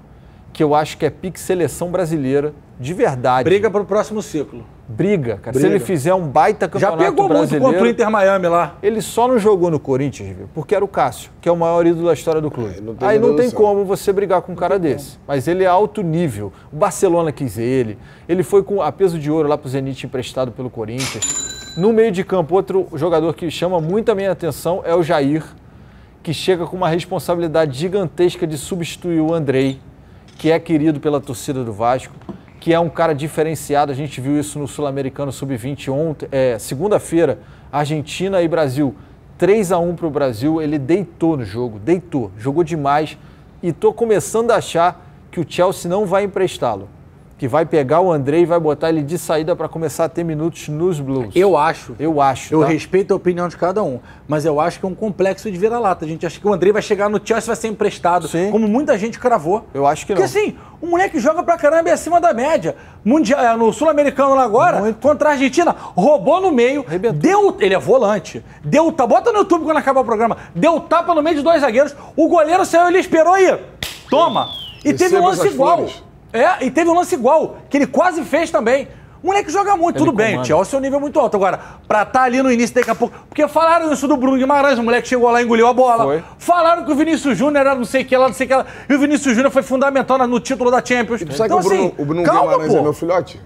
que eu acho que é pique seleção brasileira, de verdade. Briga pro próximo ciclo. Briga, cara. Se ele fizer um baita campeonato brasileiro... Já pegou brasileiro, muito contra o Inter Miami lá. Ele só não jogou no Corinthians, viu? Porque era o Cássio, que é o maior ídolo da história do clube. Aí não tem como você brigar com um cara desse. Mas ele é alto nível. O Barcelona quis ele. Ele foi com a peso de ouro lá pro Zenit emprestado pelo Corinthians. No meio de campo, outro jogador que chama muito a minha atenção é o Jair, que chega com uma responsabilidade gigantesca de substituir o Andrei, que é querido pela torcida do Vasco, que é um cara diferenciado. A gente viu isso no Sul-Americano Sub-20 ontem, segunda-feira, Argentina e Brasil, 3-1 para o Brasil. Ele deitou no jogo, jogou demais, e estou começando a achar que o Chelsea não vai emprestá-lo, que vai pegar o Andrei e vai botar ele de saída para começar a ter minutos nos Blues. Eu acho. Eu tá? Respeito a opinião de cada um, mas eu acho que é um complexo de vira-lata. A gente acha que o Andrei vai chegar no Chelsea e vai ser emprestado, como muita gente cravou. Eu acho que não. Porque assim, o moleque joga pra caramba e é acima da média. Mundial, no Sul-Americano lá agora, contra a Argentina, roubou no meio, ele é volante, bota no YouTube quando acabar o programa, deu tapa no meio de 2 zagueiros, o goleiro saiu, ele esperou e toma. E teve um lance igual. E teve um lance igual, que ele quase fez também. O moleque joga muito, tudo bem, o Chelsea é um nível muito alto. Agora, pra estar ali no início, daqui a pouco... Porque falaram isso do Bruno Guimarães, o moleque chegou lá e engoliu a bola. Falaram que o Vinícius Júnior era não sei o que lá, e o Vinícius Júnior foi fundamental no título da Champions. E tu sabe que o Bruno Guimarães é meu filhote?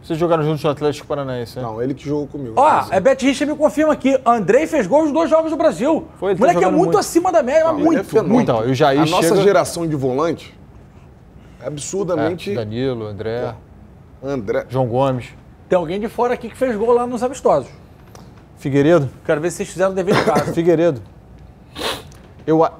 Vocês jogaram juntos no Atlético Paranaense, né? Não, ele que jogou comigo. Beth Richter me confirma aqui, Andrei fez gol nos 2 jogos do Brasil. O moleque é muito acima da média, muito. Então, a nossa geração de volante... absurdamente... Danilo, André, André, João Gomes. Tem alguém de fora aqui que fez gol lá nos amistosos. Figueiredo. Quero ver se vocês fizeram o dever de casa. Figueiredo.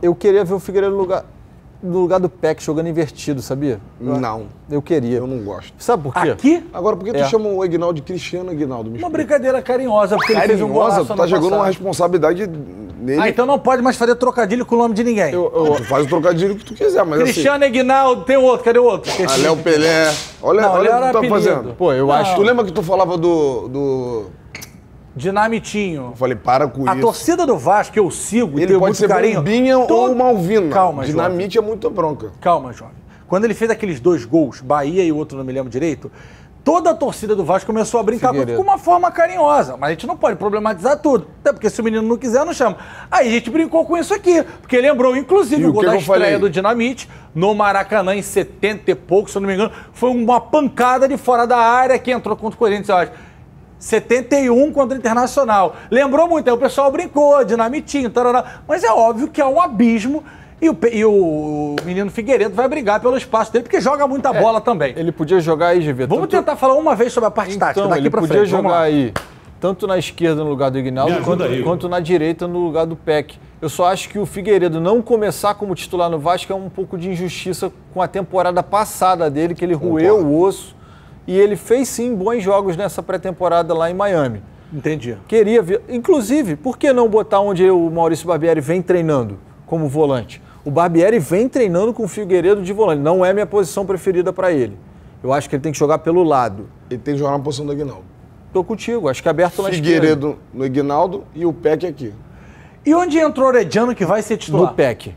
Eu queria ver o Figueiredo no lugar do Peck jogando invertido, sabia? Não. Eu queria. Eu não gosto. Sabe por quê? Aqui? Agora, por que tu chama o Aguinaldo de Cristiano Aguinaldo? Uma brincadeira carinhosa, porque ele fez um golaço. Tu tá jogando uma responsabilidade nele. Então não pode mais fazer trocadilho com o nome de ninguém. Tu faz o trocadilho que tu quiser, mas Cristiano Aguinaldo, tem outro, cadê o outro? Léo Pelé. Olha o que tu tá fazendo. Pô, eu acho... Tu lembra que tu falava do... Dinamitinho. Eu falei, para com isso. A torcida do Vasco, que eu sigo, ele pode ser carinho. Bombinha ou Malvina. Calma, Dinamite jovem. É muita bronca. Calma, jovem. Quando ele fez aqueles 2 gols, Bahia e o outro não me lembro direito, toda a torcida do Vasco começou a brincar com uma forma carinhosa. Mas a gente não pode problematizar tudo. Até porque se o menino não quiser, não chama. Aí a gente brincou com isso aqui. Porque lembrou, inclusive, o gol da estreia do Dinamite no Maracanã em 70 e pouco, se eu não me engano. Foi uma pancada de fora da área que entrou contra o Corinthians, eu acho. 71 contra o Internacional. Lembrou muito, aí o pessoal brincou, dinamitinho, tarará. Mas é óbvio que é um abismo e o menino Figueiredo vai brigar pelo espaço dele, porque joga muita bola também. Ele podia jogar aí, GV. Vamos tentar falar uma vez sobre a parte tática daqui pra frente. Ele podia jogar aí, tanto na esquerda no lugar do Aguinaldo, quanto na direita no lugar do Peck. Eu só acho que o Figueiredo não começar como titular no Vasco é um pouco de injustiça com a temporada passada dele, que ele roeu o osso. E ele fez, sim, bons jogos nessa pré-temporada lá em Miami. Entendi. Queria ver. Inclusive, por que não botar onde o Maurício Barbieri vem treinando como volante? O Barbieri vem treinando com o Figueiredo de volante. Não é minha posição preferida para ele. Eu acho que ele tem que jogar pelo lado. Ele tem que jogar na posição do Aguinaldo. Tô contigo. Acho que aberto na esquerda. Figueiredo no Aguinaldo e o Peck aqui. E onde entrou o Orediano que vai ser titular? No Peck.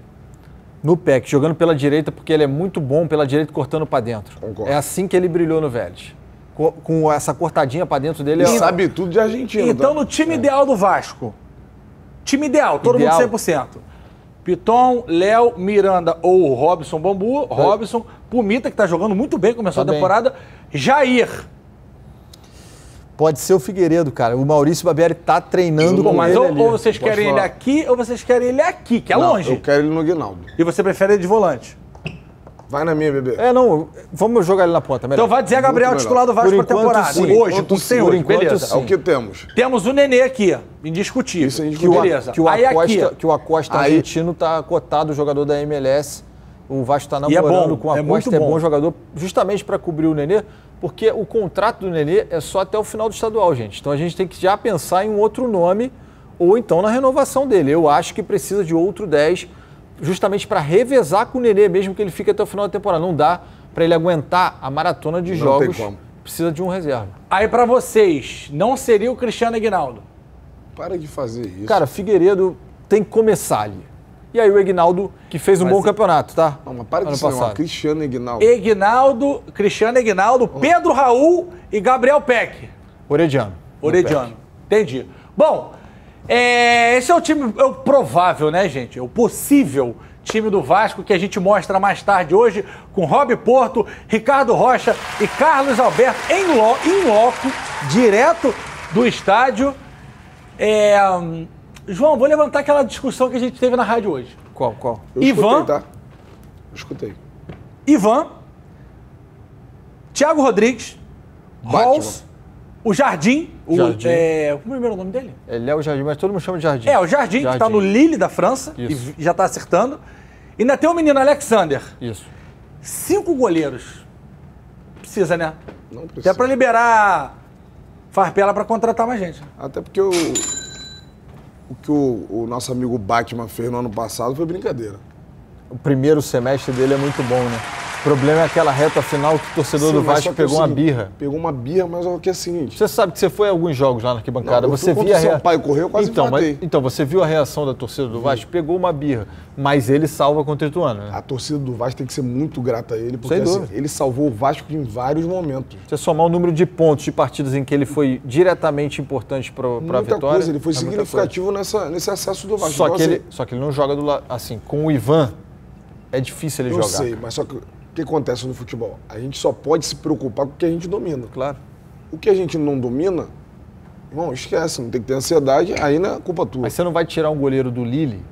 No Peck, jogando pela direita, porque ele é muito bom pela direita, cortando para dentro. Concordo. É assim que ele brilhou no Vélez. Com essa cortadinha para dentro dele. Ele sabe tudo de Argentina. Então, no time ideal do Vasco, time ideal, todo mundo 100%. Piton, Léo, Miranda ou Robson Bambu, Robson, Pumita, que tá jogando muito bem, começou a temporada, Jair. Pode ser o Figueiredo, cara. O Maurício Barbieri tá treinando com ele ali. Ou vocês querem ele aqui, ou vocês querem ele aqui, que é longe. Eu quero ele no Aguinaldo. E você prefere ele de volante? Vai na minha, bebê. Vamos jogar ele na ponta, melhor. Então vai dizer Gabriel titular do Vasco pra temporada. Sim. Hoje, com o senhor, beleza. É o que temos. Temos o Nenê aqui, indiscutível. Isso é indiscutível. Beleza. Que o Acosta argentino tá cotado, jogador da MLS. O Vasco tá namorando com o Acosta, é bom jogador, justamente para cobrir o Nenê, porque o contrato do Nenê é só até o final do estadual, gente. Então a gente tem que já pensar em um outro nome, ou então na renovação dele. Eu acho que precisa de outro 10, justamente para revezar com o Nenê, mesmo que ele fique até o final da temporada. Não dá para ele aguentar a maratona de jogos. Precisa de um reserva. Aí para vocês, não seria o Cristiano Aguinaldo? Para de fazer isso. Cara, Figueiredo tem que começar ali. E aí o Egnaldo, que fez um bom campeonato, tá? Não, mas para de ser Cristiano Cristiano Egnaldo, Pedro Raul e Gabriel Peck. Orediano. Entendi. Bom, esse é o time, é o provável, né, gente? É o possível time do Vasco que a gente mostra mais tarde hoje com Rob Porto, Ricardo Rocha e Carlos Alberto em loco, direto do estádio. João, vou levantar aquela discussão que a gente teve na rádio hoje. Qual? Eu escutei, tá? Escutei. Ivan, Thiago Rodrigues, Rolls, o Jardim. Como é o primeiro nome dele? Ele é o Jardim, mas todo mundo chama de Jardim. O Jardim, que tá no Lille da França. Isso. E já tá acertando. E ainda tem o menino Alexander. Isso. 5 goleiros. Precisa, né? Não precisa. Até pra liberar Farpela pra contratar mais gente. Até porque o que o nosso amigo Batman fez no ano passado foi brincadeira. O primeiro semestre dele é muito bom, né? O problema é aquela reta final que o torcedor do Vasco pegou uma birra. Pegou uma birra, mas é o que é o seguinte... Você sabe que você foi a alguns jogos lá na arquibancada. Você via o Sampaio correu, quase empatei. Então, você viu a reação da torcida do Vasco? Pegou uma birra, mas ele salva contra o Ituano, né? A torcida do Vasco tem que ser muito grata a ele, porque assim, ele salvou o Vasco em vários momentos. Você somar o número de pontos de partidas em que ele foi diretamente importante para a vitória... Coisa, ele foi significativo nesse acesso do Vasco. Só que ele não joga do lado... Assim, com o Ivan, é difícil ele jogar. Eu sei, mas só que... O que acontece no futebol? A gente só pode se preocupar com o que a gente domina. Claro. O que a gente não domina, irmão, esquece, não tem que ter ansiedade, aí não é culpa tua. Mas você não vai tirar um goleiro do Lille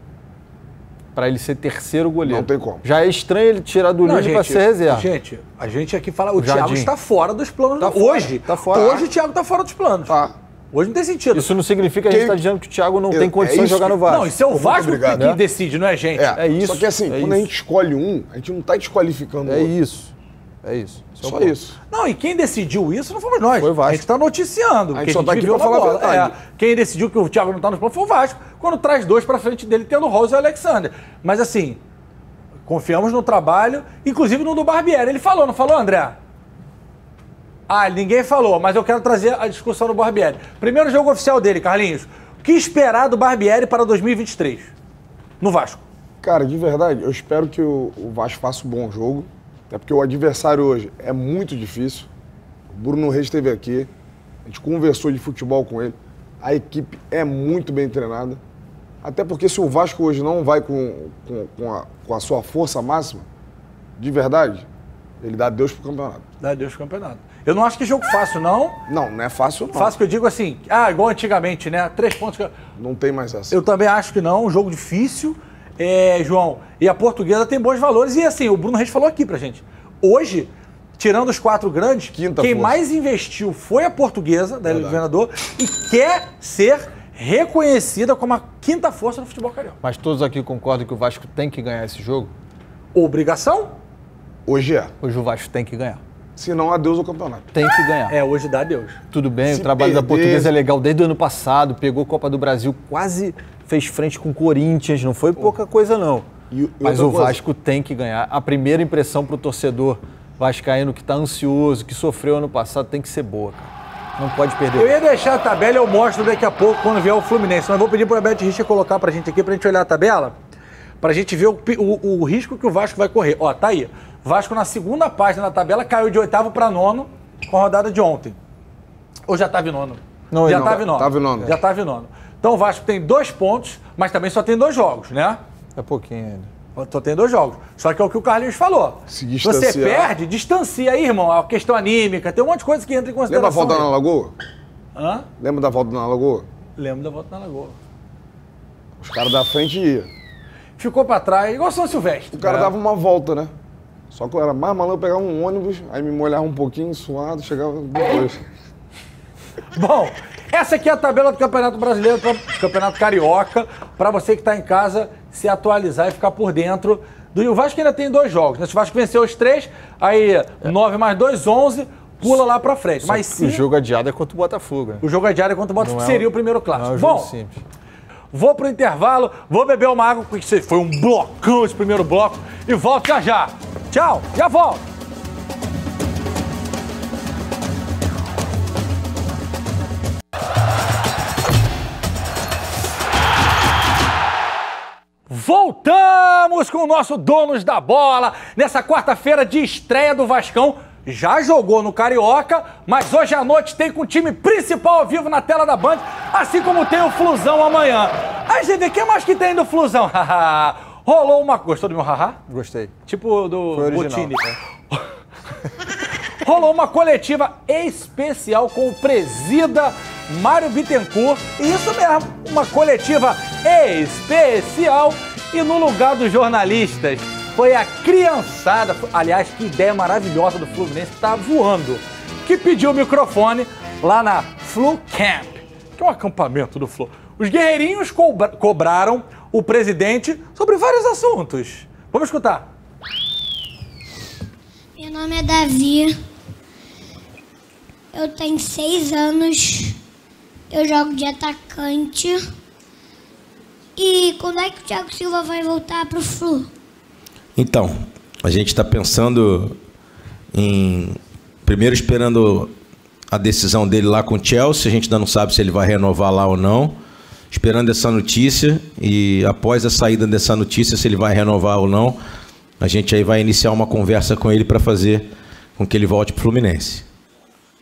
para ele ser terceiro goleiro. Não tem como. Já é estranho ele tirar do Lille para ser reserva. Gente, a gente aqui fala, o Thiago está fora dos planos. Hoje o Thiago está fora dos planos. Tá. Hoje não tem sentido. Isso não significa que a gente está dizendo que o Thiago não tem condições de jogar no Vasco. Não, isso é o Vasco que decide, não é a gente. É isso. Só que assim, quando a gente escolhe um, a gente não está desqualificando o outro. É isso. Só isso. Não, e quem decidiu isso não fomos nós. Foi o Vasco. A gente está noticiando. A gente só está aqui para falar a verdade. Quem decidiu que o Thiago não está nos planos foi o Vasco, quando traz 2 para frente dele, tendo o Rose e o Alexander. Mas assim, confiamos no trabalho, inclusive no do Barbieri. Ele falou, não falou, André? Ninguém falou, mas eu quero trazer a discussão do Barbieri. Primeiro jogo oficial dele, Carlinhos. O que esperar do Barbieri para 2023 no Vasco? Cara, de verdade, eu espero que o Vasco faça um bom jogo. Até porque o adversário hoje é muito difícil. O Bruno Reis esteve aqui, a gente conversou de futebol com ele. A equipe é muito bem treinada. Até porque se o Vasco hoje não vai com a sua força máxima, de verdade, ele dá adeus pro campeonato. Dá adeus pro campeonato. Eu não acho que jogo fácil, não. Não é fácil, não. Fácil que eu digo assim, igual antigamente, né? 3 pontos. Não tem mais essa. Eu também acho que não, um jogo difícil. João, e a Portuguesa tem bons valores. E assim, o Bruno Reis falou aqui pra gente. Hoje, tirando os 4 grandes, quem mais investiu foi a Portuguesa, da Ilha do Governador, e quer ser reconhecida como a 5ª força no futebol carioca. Mas todos aqui concordam que o Vasco tem que ganhar esse jogo? Obrigação? Hoje é. Hoje o Vasco tem que ganhar. Se não, adeus ao campeonato. Tem que ganhar. Hoje dá adeus. Tudo bem, o trabalho da Portuguesa é legal desde o ano passado, pegou Copa do Brasil, quase fez frente com o Corinthians, não foi pouca coisa não. Mas o Vasco tem que ganhar. A primeira impressão para o torcedor vascaíno que está ansioso, que sofreu ano passado, tem que ser boa, cara. Não pode perder. Eu ia deixar a tabela, eu mostro daqui a pouco quando vier o Fluminense. Mas vou pedir para a Beth Richter colocar para a gente aqui, para a gente olhar a tabela, para a gente ver o risco que o Vasco vai correr. Ó, tá aí. Vasco na 2ª página da tabela caiu de 8º para 9º com a rodada de ontem. Ou já estava em 9º? Não, já estava em 9º. Estava em 9º. Já estava em 9º. Então o Vasco tem 2 pontos, mas também só tem 2 jogos, né? É pouquinho ainda. Só tem 2 jogos. Só que é o que o Carlinhos falou. Se distanciar. Você perde, distancia aí, irmão. A questão anímica, tem um monte de coisa que entra em consideração. Lembra a volta na Lagoa? Hã? Lembra da volta na Lagoa? Lembro da volta na Lagoa. Os caras da frente iam. Ficou pra trás, igual São Silvestre. O cara dava uma volta, né? Só que eu era mais maluco, eu pegava um ônibus, aí me molhava um pouquinho, suado, chegava depois. Bom, essa aqui é a tabela do Campeonato Brasileiro, do Campeonato Carioca, para você que está em casa se atualizar e ficar por dentro. O Vasco ainda tem 2 jogos, né? Se o Vasco venceu os 3, aí 9 mais 2, 11, pula lá pra frente. Mas sim, o jogo adiado é contra o Botafogo. Né? O jogo adiado é contra o Botafogo, seria o primeiro clássico. Não é um jogo simples. Vou pro intervalo, vou beber uma água, porque foi um blocão esse primeiro bloco, e volto já já. Tchau, já volto. Voltamos com o nosso Donos da Bola, nessa quarta-feira de estreia do Vascão. Já jogou no Carioca, mas hoje à noite tem com o time principal ao vivo na tela da Band, assim como tem o Flusão amanhã. Aí você vê, o que mais que tem do Flusão? Rolou uma... Gostou do meu haha? Gostei. Tipo do Botini. É. Rolou uma coletiva especial com o presida Mário Bittencourt. Isso mesmo, uma coletiva especial. E no lugar dos jornalistas foi a criançada, aliás, que ideia maravilhosa do Fluminense, que tá voando, que pediu o microfone lá na Flu Camp, que é um acampamento do Flu. Os guerreirinhos cobraram o presidente sobre vários assuntos. Vamos escutar. Meu nome é Davi, eu tenho 6 anos, eu jogo de atacante. E quando é que o Thiago Silva vai voltar pro Flu? Então, a gente está pensando em... Primeiro esperando a decisão dele lá com o Chelsea, a gente ainda não sabe se ele vai renovar lá ou não. Esperando essa notícia e após a saída dessa notícia, se ele vai renovar ou não, a gente aí vai iniciar uma conversa com ele para fazer com que ele volte pro Fluminense.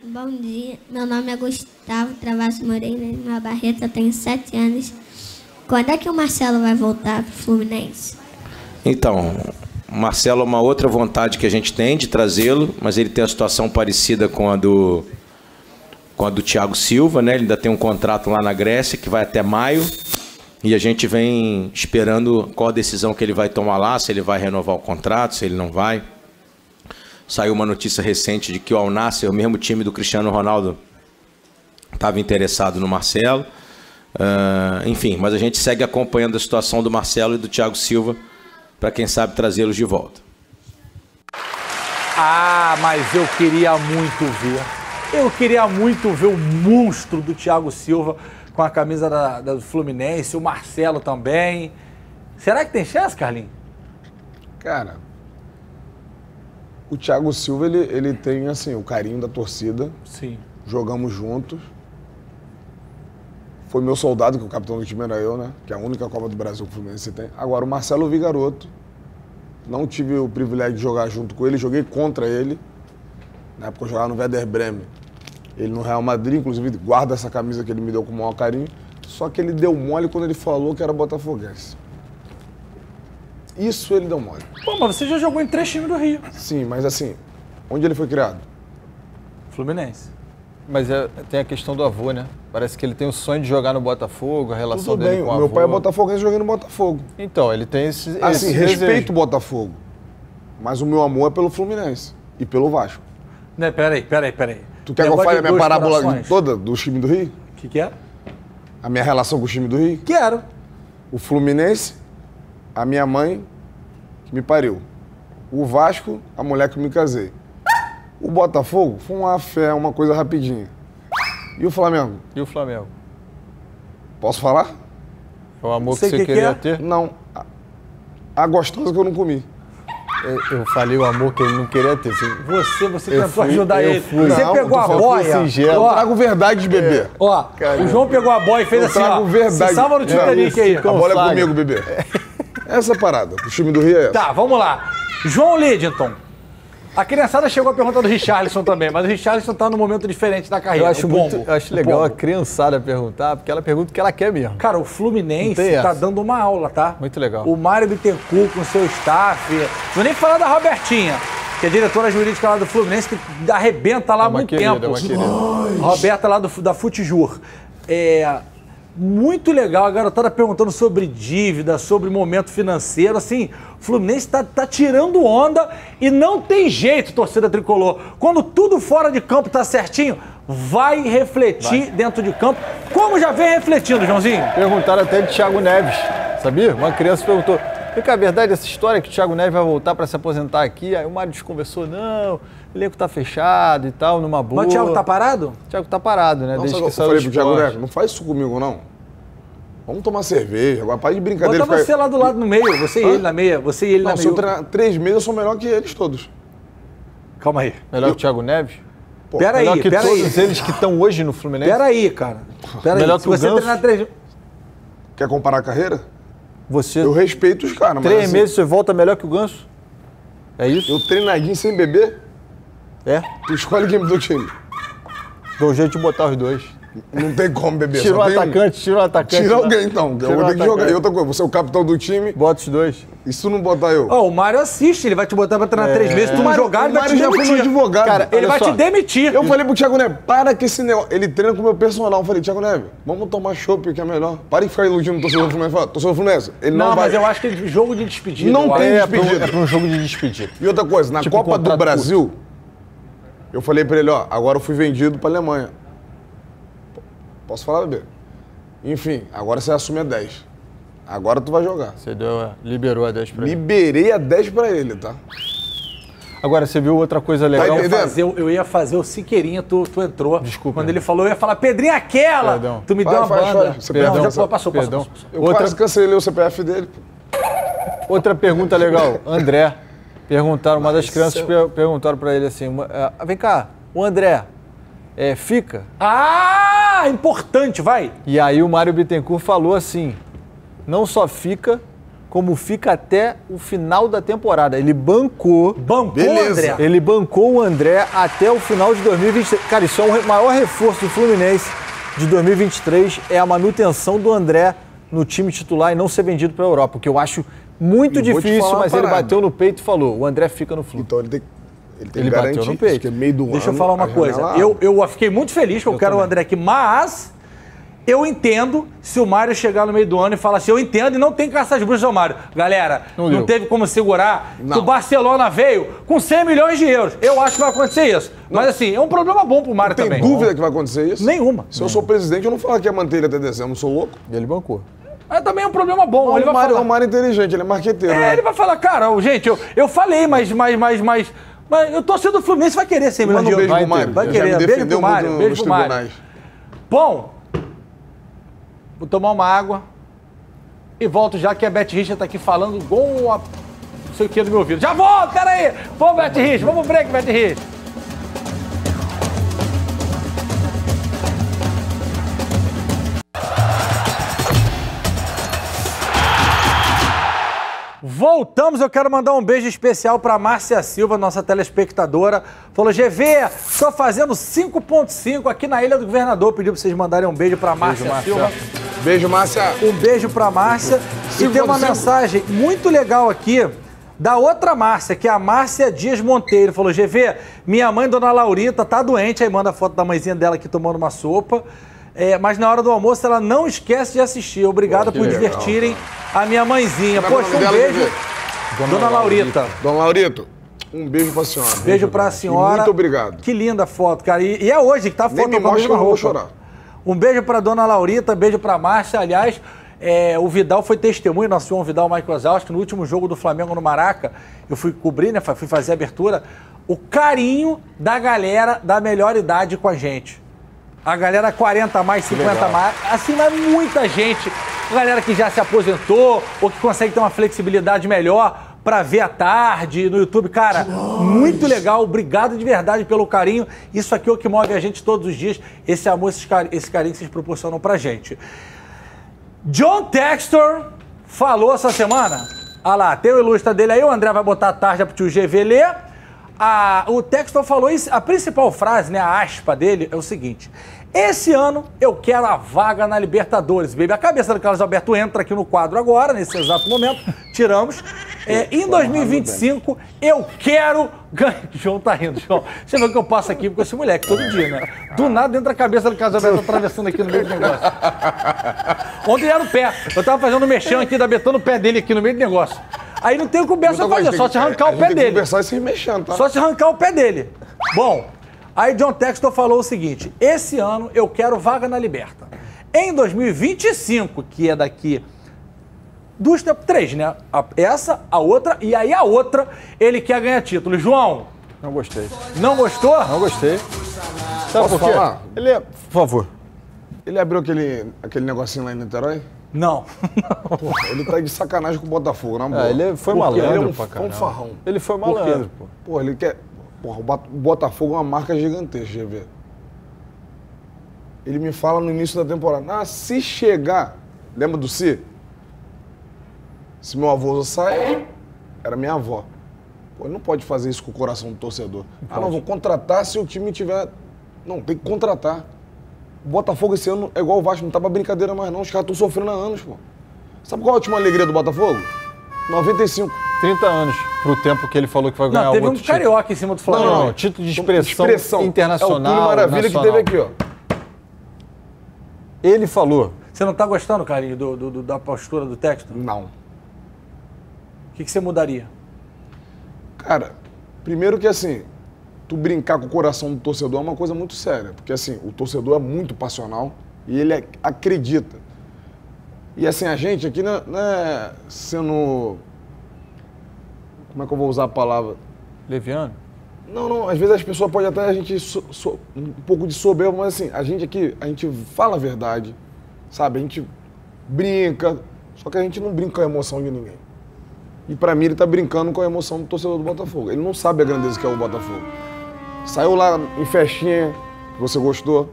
Bom dia, meu nome é Gustavo Travasso Moreira, minha Barreta, tenho 7 anos. Quando é que o Marcelo vai voltar pro Fluminense? Então, o Marcelo é uma outra vontade que a gente tem de trazê-lo, mas ele tem a situação parecida com a do Thiago Silva, né? Ele ainda tem um contrato lá na Grécia que vai até maio e a gente vem esperando qual a decisão que ele vai tomar lá, se ele vai renovar o contrato, se ele não vai. Saiu uma notícia recente de que o Al Nassr, o mesmo time do Cristiano Ronaldo, estava interessado no Marcelo. Enfim, mas a gente segue acompanhando a situação do Marcelo e do Thiago Silva para quem sabe trazê-los de volta. Mas eu queria muito ver o monstro do Thiago Silva com a camisa do Fluminense, o Marcelo também. Será que tem chance, Carlinhos? Cara, o Thiago Silva, ele tem assim, o carinho da torcida. Sim. Jogamos juntos. Foi meu soldado, que o capitão do time era eu, né? Que é a única Copa do Brasil que o Fluminense tem. Agora, o Marcelo eu vi garoto. Não tive o privilégio de jogar junto com ele, joguei contra ele. Na época eu jogava no Werder Bremen. Ele no Real Madrid, inclusive, guarda essa camisa que ele me deu com o maior carinho. Só que ele deu mole quando ele falou que era botafoguense. Isso ele deu mole. Pô, mas você já jogou em 3 times do Rio. Sim, mas assim, onde ele foi criado? Fluminense. Mas tem a questão do avô, né? Parece que ele tem o sonho de jogar no Botafogo, a relação Tudo dele bem, com o avô. Meu pai é botafoguense, joguei no Botafogo. Então, ele tem esse assim, respeito desejo. o Botafogo, mas o meu amor é pelo Fluminense e pelo Vasco. Né, peraí. Tu quer que eu fale a minha parábola toda do time do Rio? O que é? A minha relação com o time do Rio? Quero. O Fluminense, a minha mãe, que me pariu. O Vasco, a mulher que me casei. O Botafogo foi uma fé, uma coisa rapidinha. E o Flamengo? E o Flamengo? Posso falar? É o amor que você queria ter? Não. A gostosa que eu não comi. Eu falei o amor que ele não queria ter. Você tentou ajudar ele. Você não, pegou a boia. Eu trago verdade de bebê. O João pegou a boia e fez assim, trago verdade. Se salva no Titanic aí. A bola é comigo, bebê. Essa é a parada. O time do Rio é essa. Tá, vamos lá. João Lidington. A criançada chegou a pergunta do Richarlison também, mas o Richarlison tá num momento diferente da carreira. Eu acho legal a criançada perguntar, porque ela pergunta o que ela quer mesmo. Cara, o Fluminense tá dando uma aula, tá? Muito legal. O Mário Bittencourt com seu staff. Não vou nem falar da Robertinha, que é diretora jurídica lá do Fluminense, que arrebenta lá há muito tempo. Roberta lá da Futijur. Muito legal, a garotada perguntando sobre dívida, sobre momento financeiro, assim, o Fluminense tá tirando onda e não tem jeito, torcida tricolor. Quando tudo fora de campo tá certinho, vai refletir dentro de campo, como já vem refletindo, Joãozinho. Perguntaram até de Thiago Neves, sabia? Uma criança perguntou, fica a verdade essa história que o Thiago Neves vai voltar para se aposentar aqui? Aí o Mário desconversou, não, o elenco tá fechado e tal, numa boa. Mas o Thiago tá parado? O Thiago tá parado, né? Não, desde que eu falei pro Thiago Neves, não faz isso comigo, não. Vamos tomar cerveja, agora para de brincadeira. Bota você lá do lado no meio, você e ele na meia, você e ele na meia. Se eu treinar 3 meses, eu sou melhor que eles todos. Calma aí. Melhor que o Thiago Neves? Pera melhor aí, que todos eles que estão hoje no Fluminense? Pera aí, cara. Melhor que se você treinar 3... Quer comparar a carreira? Você... Eu respeito os caras, mas 3 assim, meses você volta melhor que o Ganso? É isso? Eu treinadinho sem beber? É. Tu escolhe quem do time. Dou um jeito de botar os dois. Não tem como beber. Tira o atacante, tira o atacante. Tira alguém então. Eu vou ter que jogar. E outra coisa, você é o capitão do time. Bota os dois. E se tu não botar eu? O Mário assiste, ele vai te botar pra treinar 3 meses, tu não jogar, ele vai te demitir. O Mário já foi meu advogado. Cara, ele vai te demitir. Eu falei pro Thiago Neves, para que esse negócio. Ele treina com o meu personal. Eu falei, Thiago Neves, vamos tomar chopp, que é melhor. Para de ficar iludindo o torcedor do Fluminense. Fala, torcedor do Fluminense. Ele não vai. Mas eu acho que é jogo de despedida. Não tem despedida. É pra um jogo de despedida. E outra coisa, na Tipo, Copa do Brasil, eu falei pra ele, agora eu fui vendido pra Alemanha. Posso falar, bebê? Enfim, agora você assume a 10. Agora tu vai jogar. Você liberou a 10 pra ele. Liberei a 10 pra ele, tá? Agora, você viu outra coisa legal? Eu ia fazer o Siqueirinha, tu entrou. Desculpa. Quando ele falou, eu ia falar, Pedrinho, aquela! Perdão. Tu me deu uma banda. Passou. Eu quase cancelei o CPF dele. Outra pergunta legal. André. Perguntaram, uma das crianças perguntaram pra ele assim, vem cá, o André, fica? Importante, vai! E aí o Mário Bittencourt falou assim, não só fica, como fica até o final da temporada. Ele bancou o André. Ele bancou o André até o final de 2023. Cara, isso é o maior reforço do Fluminense de 2023, é a manutenção do André no time titular e não ser vendido para a Europa, o que eu acho muito difícil, mas ele bateu no peito e falou, o André fica no Fluminense. Então ele tem que garantir, bateu no peito. Porque meio do Deixa eu falar uma coisa, eu fiquei muito feliz que eu quero o André aqui, mas eu entendo se o Mário chegar no meio do ano e falar assim, eu entendo e não tem caça às bruxas ao Mário. Galera, não teve como segurar, que o Barcelona veio com 100 milhões de euros. Eu acho que vai acontecer isso. Não. Mas assim, é um problema bom pro Mário também. Tem dúvida que vai acontecer isso? Nenhuma. Se eu sou presidente, eu não falo que ia manter ele até dezembro, não sou louco. E ele bancou. Mas também é um problema bom. Não, ele vai falar... O Mário é inteligente, ele é marqueteiro. né? Ele vai falar, cara, gente, eu falei, mas eu torcedor do Fluminense vai querer 100 milhões de euros. Beijo pro Mário. Vai querer. Beijo pro Mário. Beijo pro Mário. Bom, vou tomar uma água e volto já que a Beth Richard tá aqui falando igual a... não sei o que no meu ouvido. Já volto, peraí! Vamos, Beth Richard, vamos pro break, Beth Richard. Voltamos, eu quero mandar um beijo especial para Márcia Silva, nossa telespectadora. Falou, GV, tô fazendo 5.5 aqui na Ilha do Governador. Pediu para vocês mandarem um beijo para Márcia Silva. Beijo, Márcia. Um beijo para Márcia. E tem uma mensagem muito legal aqui da outra Márcia, que é a Márcia Dias Monteiro. Falou, GV, minha mãe, Dona Laurita, tá doente. Aí manda a foto da mãezinha dela aqui tomando uma sopa. Mas na hora do almoço ela não esquece de assistir. Obrigado por divertirem a minha mãezinha. Poxa, um beijo. Dona Laurita. Dona Laurita, um beijo pra senhora. Beijo pra senhora. E muito obrigado. Que linda foto, cara. E é hoje que tá a foto com a mesma roupa. Vou chorar. Um beijo pra Dona Laurita, beijo pra Márcia. Aliás, o Vidal foi testemunha, nosso João Vidal Michael Zalski, no último jogo do Flamengo no Maraca. Eu fui cobrir, né? Fui fazer a abertura. O carinho da galera da melhor idade com a gente. A galera 40 mais, 50 mais, assim, mas muita gente. Galera que já se aposentou ou que consegue ter uma flexibilidade melhor para ver à tarde no YouTube. Cara, muito legal. Obrigado de verdade pelo carinho. Isso aqui é o que move a gente todos os dias. Esse amor, esse carinho que vocês proporcionam pra gente. John Textor falou essa semana. Olha lá, tem o ilustra dele aí. O André vai botar a tarja pro tio GV ler. O Textor falou isso. A principal frase, né, a aspa dele é o seguinte: esse ano eu quero a vaga na Libertadores, baby. A cabeça do Carlos Alberto entra aqui no quadro agora, nesse exato momento. Tiramos. Em 2025 eu quero ganhar. João tá rindo, João. Você vê o que eu passo aqui com esse moleque todo dia, né? Do nada entra a cabeça do Carlos Alberto atravessando aqui no meio do negócio. Ontem era o pé. Eu tava fazendo um mexão aqui, betando o pé dele aqui no meio do negócio. Aí não tem conversa a fazer, só se arrancar o pé dele. Conversar e se mexendo, tá? Só se arrancar o pé dele. Bom, aí John Textor falou o seguinte: esse ano eu quero vaga na Liberta. Em 2025, que é daqui 3, né? Essa, a outra e aí a outra, ele quer ganhar título. João. Não gostei. Não gostou? Não gostei. Sabe por quê? Falar? Ele é... Por favor. Ele abriu aquele negocinho lá em Niterói? Não. Porra, ele tá de sacanagem com o Botafogo, na boa. Ele foi malandro pra caramba. Fanfarrão. Ele foi malandro, pô. Pô, ele quer... Porra, o Botafogo é uma marca gigantesca, GV. Ele me fala no início da temporada, se chegar... Lembra do Si? Se meu avô sai, era minha avó. Pô, ele não pode fazer isso com o coração do torcedor. Não, vou contratar se o time tiver... Não, tem que contratar. O Botafogo esse ano é igual o Vasco, não tá pra brincadeira mais não. Os caras estão sofrendo há anos, pô. Sabe qual é a última alegria do Botafogo? 95. 30 anos pro tempo que ele falou que vai ganhar teve outro um carioca em cima do Flamengo. Não, título de expressão internacional. É o Túlio Maravilha nacional. que teve aqui, ó. Ele falou. Você não tá gostando, Carlinho, da postura do técnico? Não. O que você mudaria? Cara, primeiro que assim, tu brincar com o coração do torcedor é uma coisa muito séria. Porque assim, o torcedor é muito passional e ele acredita. E assim, a gente aqui não é sendo... Como é que eu vou usar a palavra? Leviano? Não. Às vezes as pessoas podem até a gente um pouco de soberbo, mas assim, a gente aqui, a gente fala a verdade, sabe? A gente brinca, só que a gente não brinca com a emoção de ninguém. E pra mim ele tá brincando com a emoção do torcedor do Botafogo. Ele não sabe a grandeza que é o Botafogo. Saiu lá em festinha, você gostou?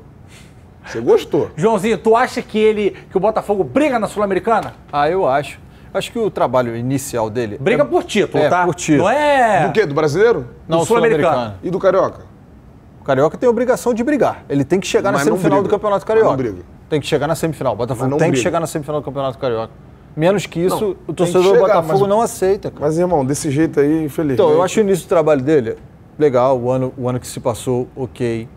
Você gostou? Joãozinho, tu acha que o Botafogo briga na Sul-Americana? Eu acho. Acho que o trabalho inicial dele... Briga por título, tá? Por título. Não é... Do quê? Do brasileiro? Não, do Sul-Americano. E do Carioca? O Carioca tem a obrigação de brigar. Ele tem que chegar na semifinal do Campeonato Carioca. Não briga. Tem que chegar na semifinal. O Botafogo tem que chegar na semifinal do Campeonato Carioca. Menos que isso, o torcedor do Botafogo não aceita, cara. Mas, irmão, desse jeito aí, infelizmente... Então, eu acho o início do trabalho dele legal, o ano que se passou, ok.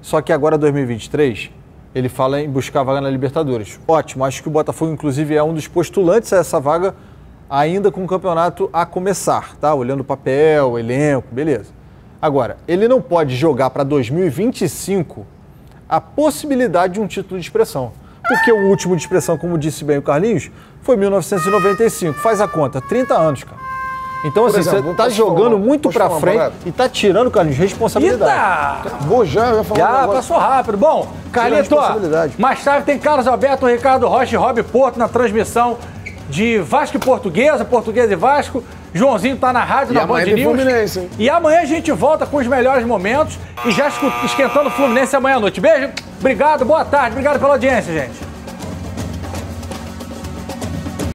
Só que agora, 2023... ele fala em buscar a vaga na Libertadores. Ótimo, acho que o Botafogo, inclusive, é um dos postulantes a essa vaga, ainda com o campeonato a começar, tá? Olhando o papel, elenco, beleza. Agora, ele não pode jogar para 2025 a possibilidade de um título de expressão. Porque o último de expressão, como disse bem o Carlinhos, foi 1995. Faz a conta, 30 anos, cara. Então, assim, você tá jogando muito pra frente e tá tirando, Carlinhos, responsabilidade. Acabou já falar. Já passou rápido. Bom, Carlinhos, mais tarde tem Carlos Alberto, Ricardo Rocha e Rob Porto na transmissão de Vasco e Portuguesa, Portuguesa e Vasco. Joãozinho tá na rádio, na Band News. Fluminense, hein? E amanhã a gente volta com os melhores momentos e já esquentando o Fluminense amanhã à noite. Beijo, obrigado, boa tarde, obrigado pela audiência, gente.